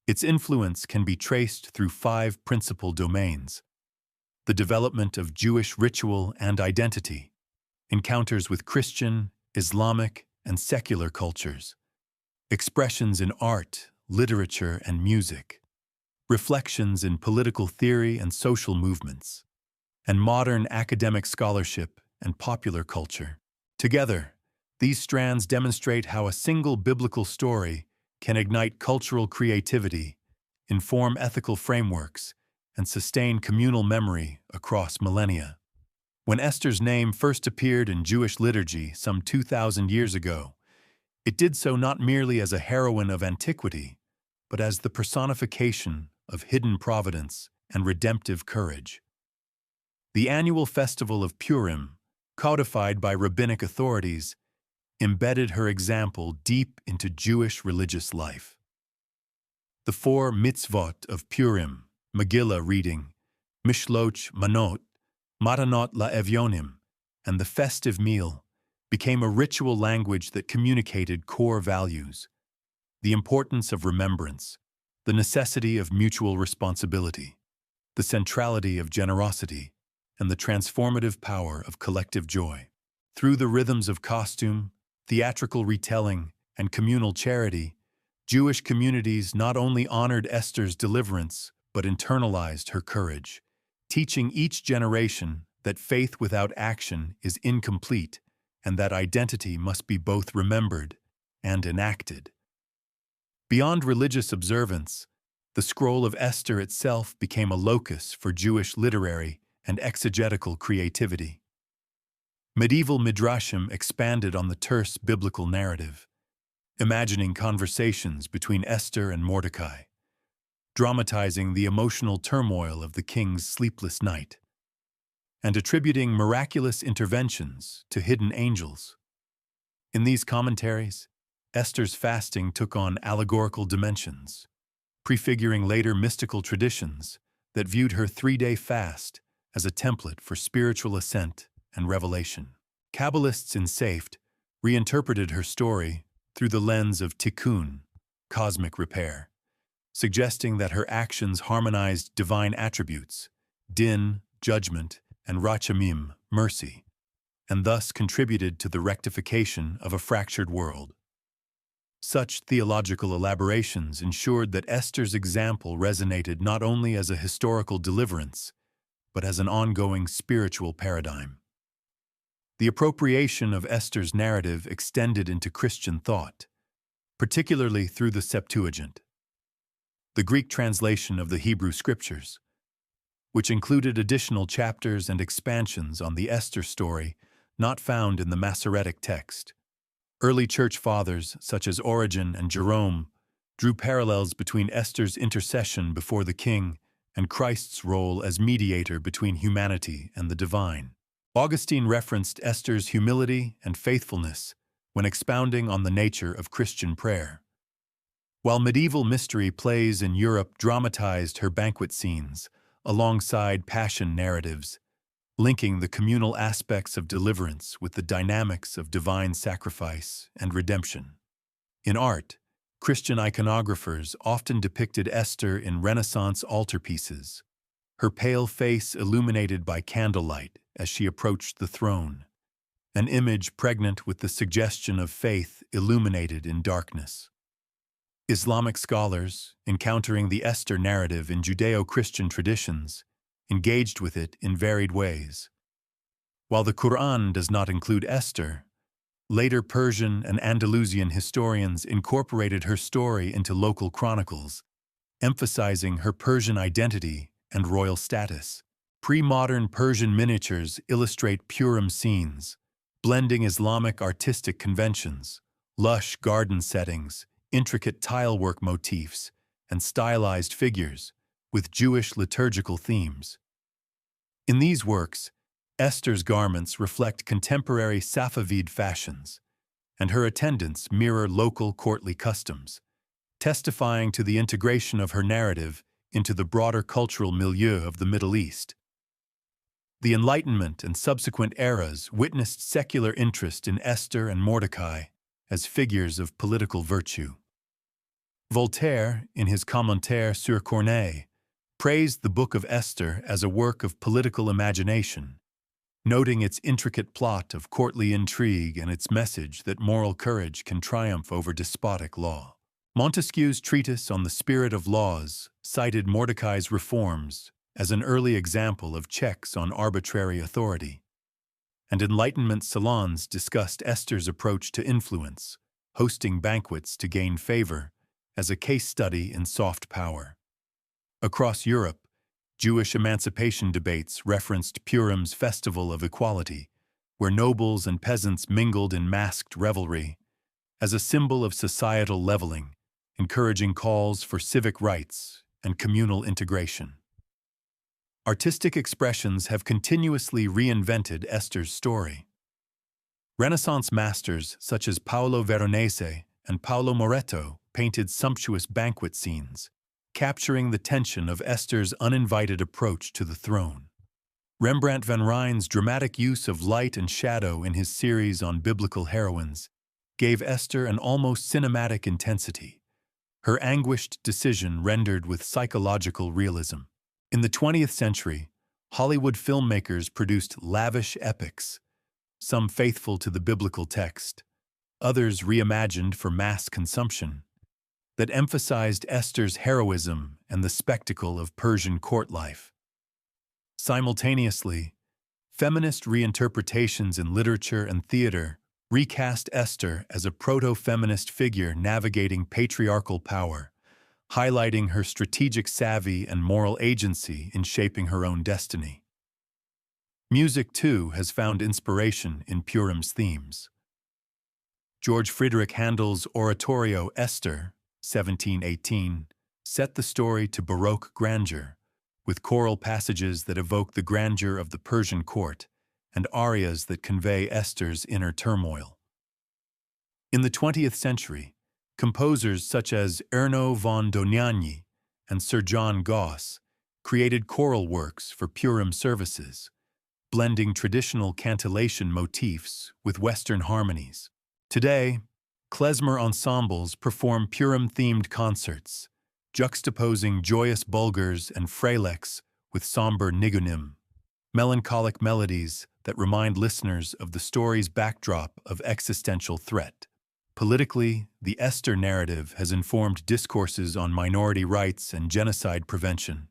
Its influence can be traced through 5 principal domains: the development of Jewish ritual and identity, encounters with Christian, Islamic, and secular cultures, expressions in art, literature, and music, reflections in political theory and social movements, and modern academic scholarship and popular culture. Together, these strands demonstrate how a single biblical story can ignite cultural creativity, inform ethical frameworks, and sustain communal memory across millennia. When Esther's name first appeared in Jewish liturgy some 2,000 years ago, it did so not merely as a heroine of antiquity, but as the personification of hidden providence and redemptive courage. The annual festival of Purim, codified by rabbinic authorities, embedded her example deep into Jewish religious life. The 4 mitzvot of Purim, Megillah reading, Mishloach Manot, Matanot LaEvyonim, and the festive meal, became a ritual language that communicated core values: the importance of remembrance, the necessity of mutual responsibility, the centrality of generosity, and the transformative power of collective joy. Through the rhythms of costume, theatrical retelling, and communal charity, Jewish communities not only honored Esther's deliverance, but internalized her courage, teaching each generation that faith without action is incomplete and that identity must be both remembered and enacted. Beyond religious observance, the scroll of Esther itself became a locus for Jewish literary and exegetical creativity. Medieval midrashim expanded on the terse biblical narrative, imagining conversations between Esther and Mordecai, dramatizing the emotional turmoil of the king's sleepless night, and attributing miraculous interventions to hidden angels. In these commentaries, Esther's fasting took on allegorical dimensions, prefiguring later mystical traditions that viewed her 3-day fast as a template for spiritual ascent and revelation. Kabbalists in Seift reinterpreted her story through the lens of tikkun, cosmic repair, suggesting that her actions harmonized divine attributes, din, judgment, and rachamim, mercy, and thus contributed to the rectification of a fractured world. Such theological elaborations ensured that Esther's example resonated not only as a historical deliverance, but as an ongoing spiritual paradigm. The appropriation of Esther's narrative extended into Christian thought, particularly through the Septuagint, the Greek translation of the Hebrew Scriptures, which included additional chapters and expansions on the Esther story not found in the Masoretic text. Early church fathers, such as Origen and Jerome, drew parallels between Esther's intercession before the king and Christ's role as mediator between humanity and the divine. Augustine referenced Esther's humility and faithfulness when expounding on the nature of Christian prayer. While medieval mystery plays in Europe dramatized her banquet scenes alongside passion narratives, linking the communal aspects of deliverance with the dynamics of divine sacrifice and redemption. In art, Christian iconographers often depicted Esther in Renaissance altarpieces, her pale face illuminated by candlelight as she approached the throne, an image pregnant with the suggestion of faith illuminated in darkness. Islamic scholars, encountering the Esther narrative in Judeo-Christian traditions, engaged with it in varied ways. While the Quran does not include Esther, later Persian and Andalusian historians incorporated her story into local chronicles, emphasizing her Persian identity and royal status. Pre-modern Persian miniatures illustrate Purim scenes, blending Islamic artistic conventions, lush garden settings, intricate tilework motifs, and stylized figures, with Jewish liturgical themes. In these works, Esther's garments reflect contemporary Safavid fashions, and her attendants mirror local courtly customs, testifying to the integration of her narrative into the broader cultural milieu of the Middle East. The Enlightenment and subsequent eras witnessed secular interest in Esther and Mordecai as figures of political virtue. Voltaire, in his Commentaire sur Corneille, praised the Book of Esther as a work of political imagination, noting its intricate plot of courtly intrigue and its message that moral courage can triumph over despotic law. Montesquieu's treatise on the spirit of laws cited Mordecai's reforms as an early example of checks on arbitrary authority, and Enlightenment salons discussed Esther's approach to influence, hosting banquets to gain favor, as a case study in soft power. Across Europe, Jewish emancipation debates referenced Purim's festival of equality, where nobles and peasants mingled in masked revelry, as a symbol of societal leveling, encouraging calls for civic rights and communal integration. Artistic expressions have continuously reinvented Esther's story. Renaissance masters such as Paolo Veronese and Paolo Moretto painted sumptuous banquet scenes, capturing the tension of Esther's uninvited approach to the throne. Rembrandt van Rijn's dramatic use of light and shadow in his series on biblical heroines gave Esther an almost cinematic intensity, her anguished decision rendered with psychological realism. In the 20th century, Hollywood filmmakers produced lavish epics, some faithful to the biblical text, others reimagined for mass consumption, that emphasized Esther's heroism and the spectacle of Persian court life. Simultaneously, feminist reinterpretations in literature and theater recast Esther as a proto-feminist figure navigating patriarchal power, highlighting her strategic savvy and moral agency in shaping her own destiny. Music, too, has found inspiration in Purim's themes. George Friedrich Handel's oratorio Esther, 1718, set the story to Baroque grandeur, with choral passages that evoke the grandeur of the Persian court and arias that convey Esther's inner turmoil. In the 20th century, composers such as Erno von Dohnányi and Sir John Goss created choral works for Purim services, blending traditional cantillation motifs with Western harmonies. Today, klezmer ensembles perform Purim-themed concerts, juxtaposing joyous bulgars and freleks with somber nigunim, melancholic melodies that remind listeners of the story's backdrop of existential threat. Politically, the Esther narrative has informed discourses on minority rights and genocide prevention.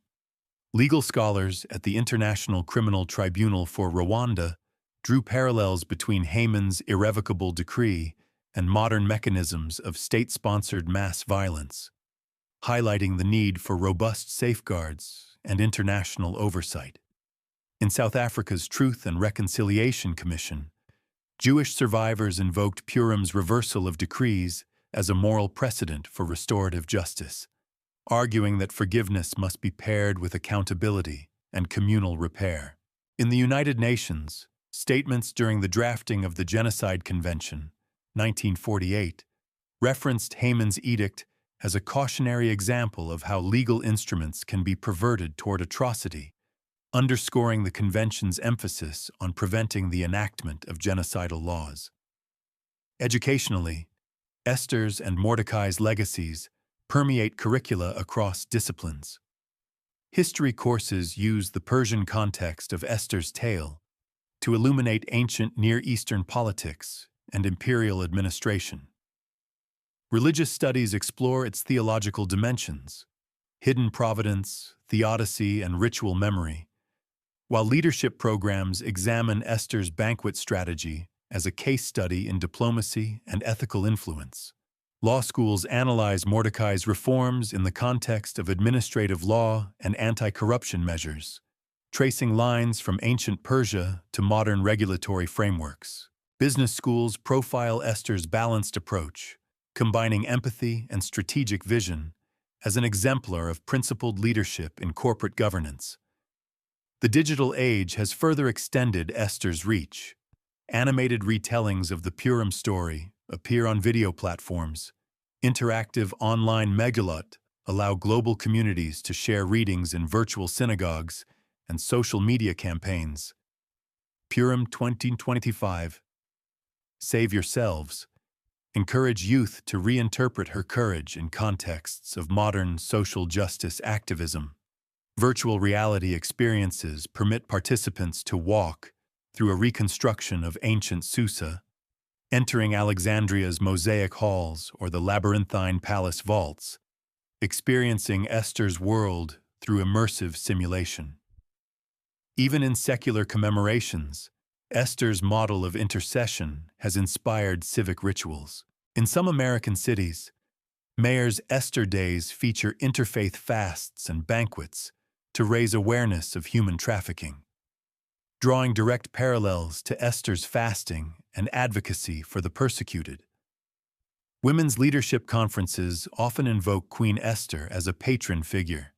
Legal scholars at the International Criminal Tribunal for Rwanda drew parallels between Haman's irrevocable decree and modern mechanisms of state-sponsored mass violence, highlighting the need for robust safeguards and international oversight. In South Africa's Truth and Reconciliation Commission, Jewish survivors invoked Purim's reversal of decrees as a moral precedent for restorative justice, arguing that forgiveness must be paired with accountability and communal repair. In the United Nations, statements during the drafting of the Genocide Convention, 1948, referenced Haman's edict as a cautionary example of how legal instruments can be perverted toward atrocity, underscoring the Convention's emphasis on preventing the enactment of genocidal laws. Educationally, Esther's and Mordecai's legacies permeate curricula across disciplines. History courses use the Persian context of Esther's tale to illuminate ancient Near Eastern politics and imperial administration. Religious studies explore its theological dimensions, hidden providence, theodicy, and ritual memory, while leadership programs examine Esther's banquet strategy as a case study in diplomacy and ethical influence. Law schools analyze Mordecai's reforms in the context of administrative law and anti-corruption measures, tracing lines from ancient Persia to modern regulatory frameworks. Business schools profile Esther's balanced approach, combining empathy and strategic vision, as an exemplar of principled leadership in corporate governance. The digital age has further extended Esther's reach. Animated retellings of the Purim story appear on video platforms. Interactive online megalot allow global communities to share readings in virtual synagogues and social media campaigns. Purim 2025. Save yourselves. Encourage youth to reinterpret her courage in contexts of modern social justice activism. Virtual reality experiences permit participants to walk through a reconstruction of ancient Susa, entering Alexandria's mosaic halls or the labyrinthine palace vaults, experiencing Esther's world through immersive simulation. Even in secular commemorations, Esther's model of intercession has inspired civic rituals. In some American cities, mayors' Esther Days feature interfaith fasts and banquets to raise awareness of human trafficking, drawing direct parallels to Esther's fasting and advocacy for the persecuted. Women's leadership conferences often invoke Queen Esther as a patron figure,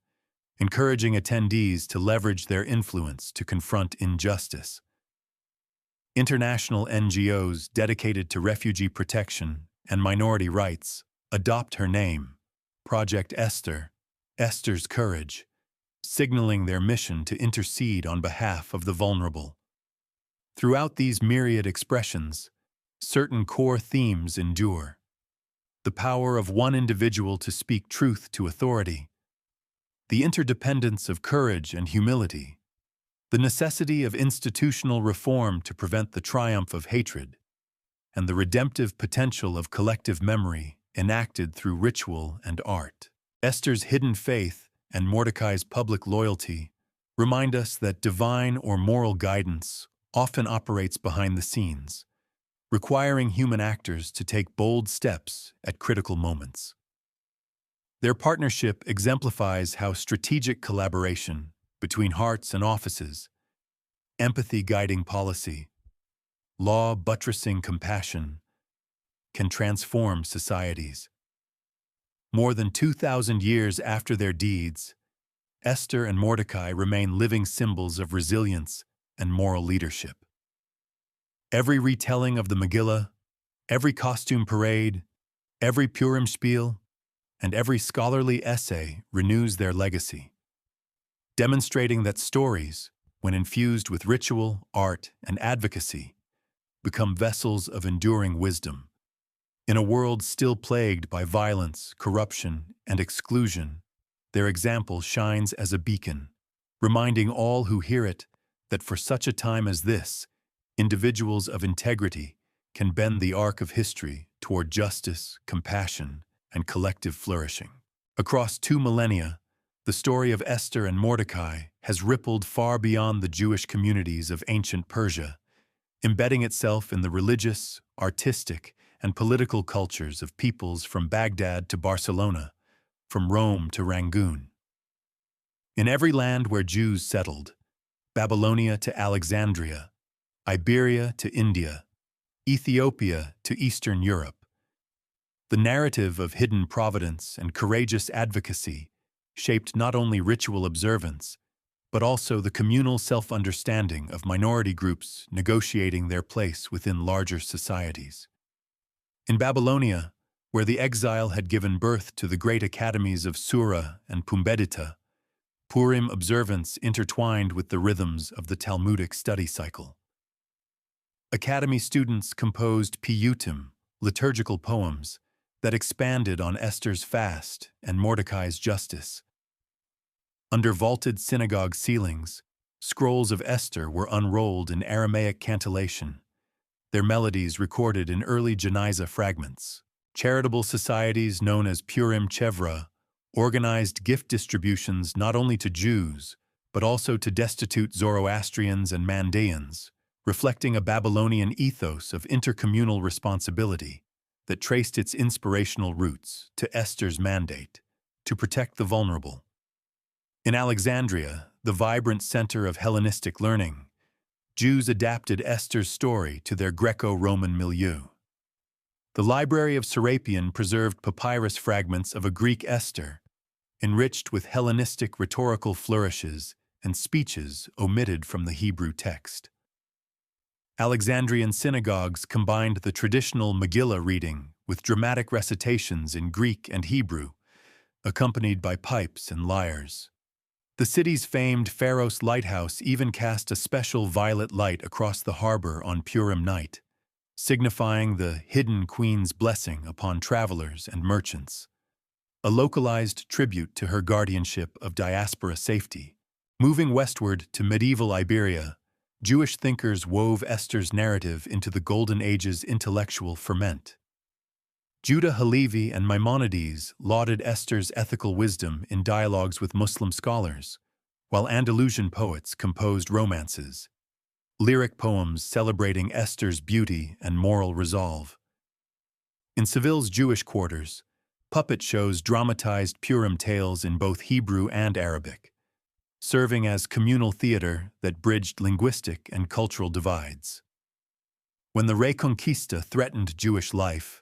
encouraging attendees to leverage their influence to confront injustice. International NGOs dedicated to refugee protection and minority rights adopt her name, Project Esther, Esther's Courage, signaling their mission to intercede on behalf of the vulnerable. Throughout these myriad expressions, certain core themes endure. The power of one individual to speak truth to authority, the interdependence of courage and humility, the necessity of institutional reform to prevent the triumph of hatred, and the redemptive potential of collective memory enacted through ritual and art. Esther's hidden faith and Mordecai's public loyalty remind us that divine or moral guidance often operates behind the scenes, requiring human actors to take bold steps at critical moments. Their partnership exemplifies how strategic collaboration between hearts and offices, empathy guiding policy, law buttressing compassion, can transform societies. More than 2,000 years after their deeds, Esther and Mordecai remain living symbols of resilience and moral leadership. Every retelling of the Megillah, every costume parade, every Purim spiel, and every scholarly essay renews their legacy, demonstrating that stories, when infused with ritual, art, and advocacy, become vessels of enduring wisdom. In a world still plagued by violence, corruption, and exclusion, their example shines as a beacon, reminding all who hear it that for such a time as this, individuals of integrity can bend the arc of history toward justice, compassion, and collective flourishing. Across 2 millennia, the story of Esther and Mordecai has rippled far beyond the Jewish communities of ancient Persia, embedding itself in the religious, artistic, and political cultures of peoples from Baghdad to Barcelona, from Rome to Rangoon. In every land where Jews settled, Babylonia to Alexandria, Iberia to India, Ethiopia to Eastern Europe, the narrative of hidden providence and courageous advocacy shaped not only ritual observance, but also the communal self-understanding of minority groups negotiating their place within larger societies. In Babylonia, where the exile had given birth to the great academies of Sura and Pumbedita, Purim observance intertwined with the rhythms of the Talmudic study cycle. Academy students composed piyutim, liturgical poems, that expanded on Esther's fast and Mordecai's justice. Under vaulted synagogue ceilings, scrolls of Esther were unrolled in Aramaic cantillation, their melodies recorded in early Geniza fragments. Charitable societies known as Purim Chevra organized gift distributions not only to Jews, but also to destitute Zoroastrians and Mandaeans, reflecting a Babylonian ethos of intercommunal responsibility that traced its inspirational roots to Esther's mandate to protect the vulnerable. In Alexandria, the vibrant center of Hellenistic learning, Jews adapted Esther's story to their Greco-Roman milieu. The Library of Serapion preserved papyrus fragments of a Greek Esther, enriched with Hellenistic rhetorical flourishes and speeches omitted from the Hebrew text. Alexandrian synagogues combined the traditional Megillah reading with dramatic recitations in Greek and Hebrew, accompanied by pipes and lyres. The city's famed Pharos lighthouse even cast a special violet light across the harbor on Purim night, signifying the hidden queen's blessing upon travelers and merchants, a localized tribute to her guardianship of diaspora safety. Moving westward to medieval Iberia, Jewish thinkers wove Esther's narrative into the Golden Age's intellectual ferment. Judah Halevi and Maimonides lauded Esther's ethical wisdom in dialogues with Muslim scholars, while Andalusian poets composed romances, lyric poems celebrating Esther's beauty and moral resolve. In Seville's Jewish quarters, puppet shows dramatized Purim tales in both Hebrew and Arabic, serving as communal theater that bridged linguistic and cultural divides. When the Reconquista threatened Jewish life,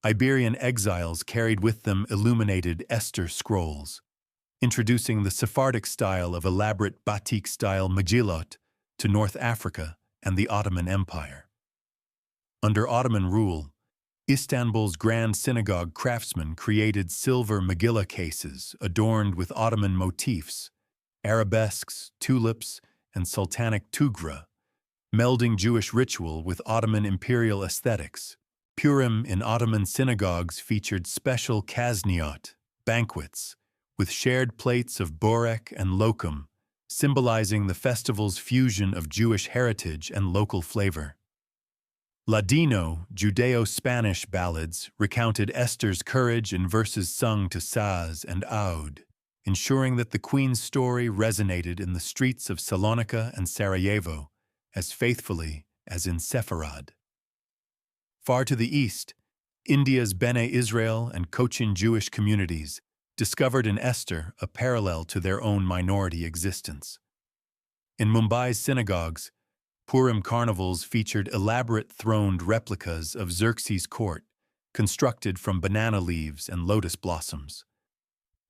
Iberian exiles carried with them illuminated Esther scrolls, introducing the Sephardic style of elaborate batik-style Megillot to North Africa and the Ottoman Empire. Under Ottoman rule, Istanbul's Grand Synagogue craftsmen created silver Megillah cases adorned with Ottoman motifs, arabesques, tulips, and sultanic tughra, melding Jewish ritual with Ottoman imperial aesthetics. Purim in Ottoman synagogues featured special kazniot, banquets, with shared plates of borek and lokum, symbolizing the festival's fusion of Jewish heritage and local flavor. Ladino, Judeo-Spanish ballads recounted Esther's courage in verses sung to saz and oud, ensuring that the Queen's story resonated in the streets of Salonika and Sarajevo as faithfully as in Sepharad. Far to the east, India's Bene Israel and Cochin Jewish communities discovered in Esther a parallel to their own minority existence. In Mumbai's synagogues, Purim carnivals featured elaborate throned replicas of Xerxes' court, constructed from banana leaves and lotus blossoms.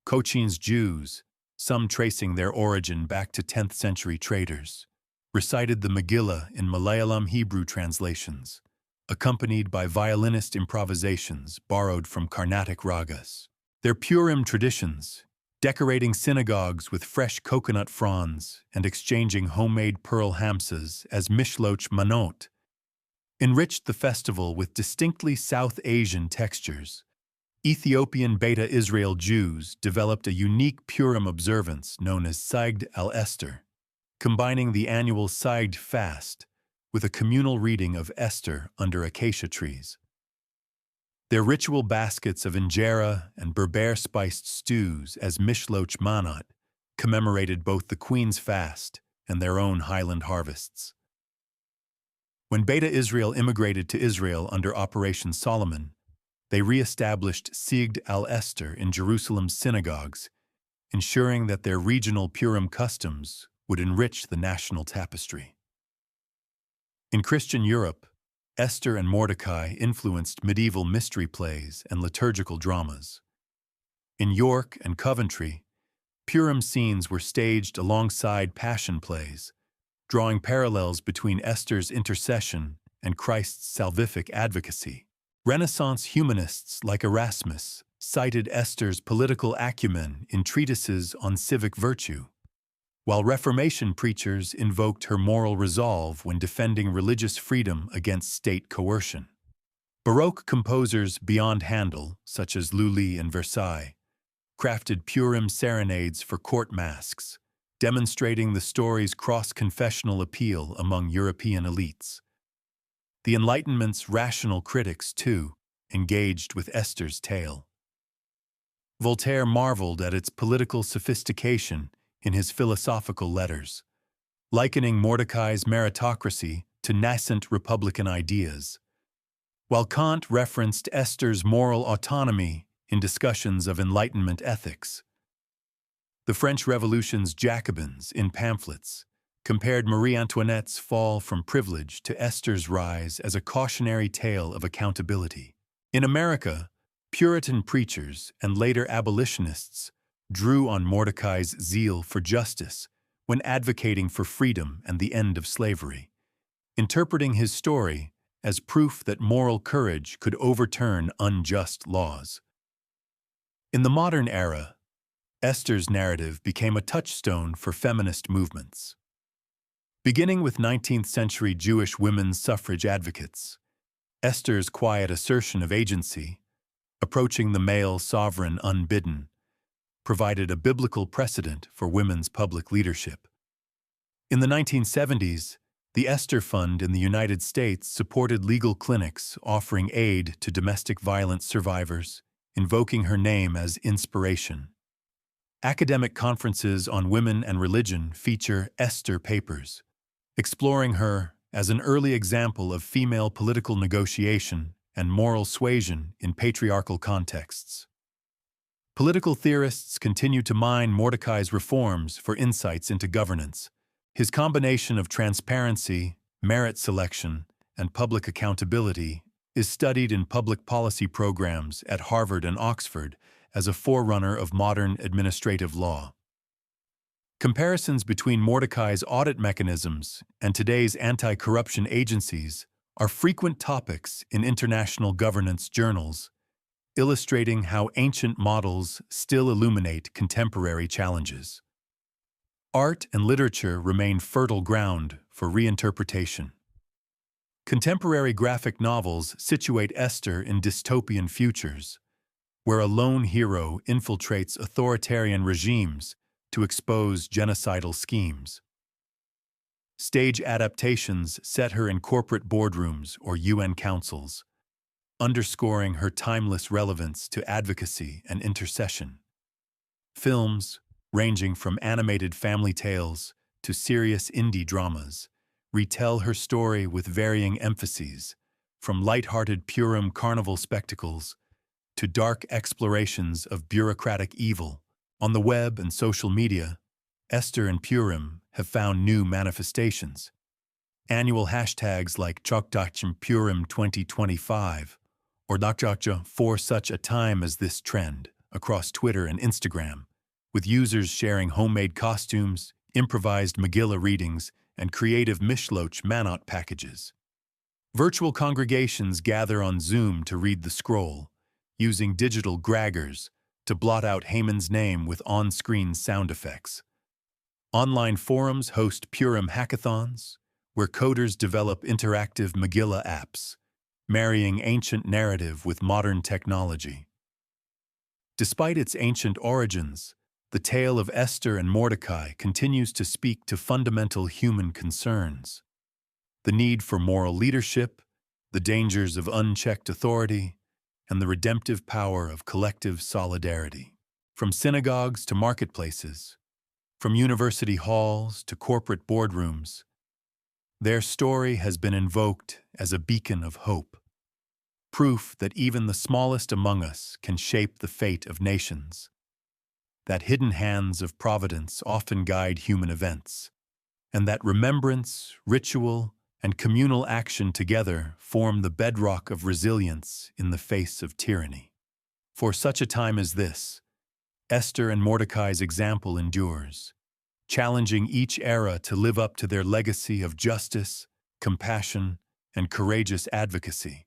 Cochin's Jews, some tracing their origin back to 10th century traders, recited the Megillah in Malayalam Hebrew translations, accompanied by violinist improvisations borrowed from Carnatic ragas. Their Purim traditions, decorating synagogues with fresh coconut fronds and exchanging homemade pearl hamsas as mishloach manot, enriched the festival with distinctly South Asian textures. Ethiopian Beta Israel Jews developed a unique Purim observance known as Sigd al-Esther, combining the annual Sigd fast with a communal reading of Esther under acacia trees. Their ritual baskets of injera and Berber-spiced stews as mishloach manot commemorated both the Queen's fast and their own highland harvests. When Beta Israel immigrated to Israel under Operation Solomon, they re-established Sigd al-Esther in Jerusalem's synagogues, ensuring that their regional Purim customs would enrich the national tapestry. In Christian Europe, Esther and Mordecai influenced medieval mystery plays and liturgical dramas. In York and Coventry, Purim scenes were staged alongside passion plays, drawing parallels between Esther's intercession and Christ's salvific advocacy. Renaissance humanists like Erasmus cited Esther's political acumen in treatises on civic virtue, while Reformation preachers invoked her moral resolve when defending religious freedom against state coercion. Baroque composers beyond Handel, such as Lully and Versailles, crafted Purim serenades for court masques, demonstrating the story's cross-confessional appeal among European elites. The Enlightenment's rational critics, too, engaged with Esther's tale. Voltaire marveled at its political sophistication in his philosophical letters, likening Mordecai's meritocracy to nascent Republican ideas, while Kant referenced Esther's moral autonomy in discussions of Enlightenment ethics. The French Revolution's Jacobins, in pamphlets, compared Marie Antoinette's fall from privilege to Esther's rise as a cautionary tale of accountability. In America, Puritan preachers and later abolitionists drew on Mordecai's zeal for justice when advocating for freedom and the end of slavery, interpreting his story as proof that moral courage could overturn unjust laws. In the modern era, Esther's narrative became a touchstone for feminist movements. Beginning with 19th-century Jewish women's suffrage advocates, Esther's quiet assertion of agency, approaching the male sovereign unbidden, provided a biblical precedent for women's public leadership. In the 1970s, the Esther Fund in the United States supported legal clinics offering aid to domestic violence survivors, invoking her name as inspiration. Academic conferences on women and religion feature Esther papers, exploring her as an early example of female political negotiation and moral suasion in patriarchal contexts. Political theorists continue to mine Mordecai's reforms for insights into governance. His combination of transparency, merit selection, and public accountability is studied in public policy programs at Harvard and Oxford as a forerunner of modern administrative law. Comparisons between Mordecai's audit mechanisms and today's anti-corruption agencies are frequent topics in international governance journals, illustrating how ancient models still illuminate contemporary challenges. Art and literature remain fertile ground for reinterpretation. Contemporary graphic novels situate Esther in dystopian futures, where a lone hero infiltrates authoritarian regimes to expose genocidal schemes. Stage adaptations set her in corporate boardrooms or UN councils, underscoring her timeless relevance to advocacy and intercession. Films, ranging from animated family tales to serious indie dramas, retell her story with varying emphases, from light-hearted Purim carnival spectacles to dark explorations of bureaucratic evil. On the web and social media, Esther and Purim have found new manifestations. Annual hashtags like Chokdachim Purim 2025 or Dakjakja for such a time as this trend across Twitter and Instagram, with users sharing homemade costumes, improvised Megillah readings, and creative Mishloach Manot packages. Virtual congregations gather on Zoom to read the scroll, using digital graggers to blot out Haman's name with on-screen sound effects. Online forums host Purim hackathons, where coders develop interactive Megillah apps, marrying ancient narrative with modern technology. Despite its ancient origins, the tale of Esther and Mordecai continues to speak to fundamental human concerns: the need for moral leadership, the dangers of unchecked authority, and the redemptive power of collective solidarity. From synagogues to marketplaces, from university halls to corporate boardrooms, their story has been invoked as a beacon of hope, proof that even the smallest among us can shape the fate of nations, that hidden hands of providence often guide human events, and that remembrance, ritual, and communal action together form the bedrock of resilience in the face of tyranny. For such a time as this, Esther and Mordecai's example endures, challenging each era to live up to their legacy of justice, compassion, and courageous advocacy.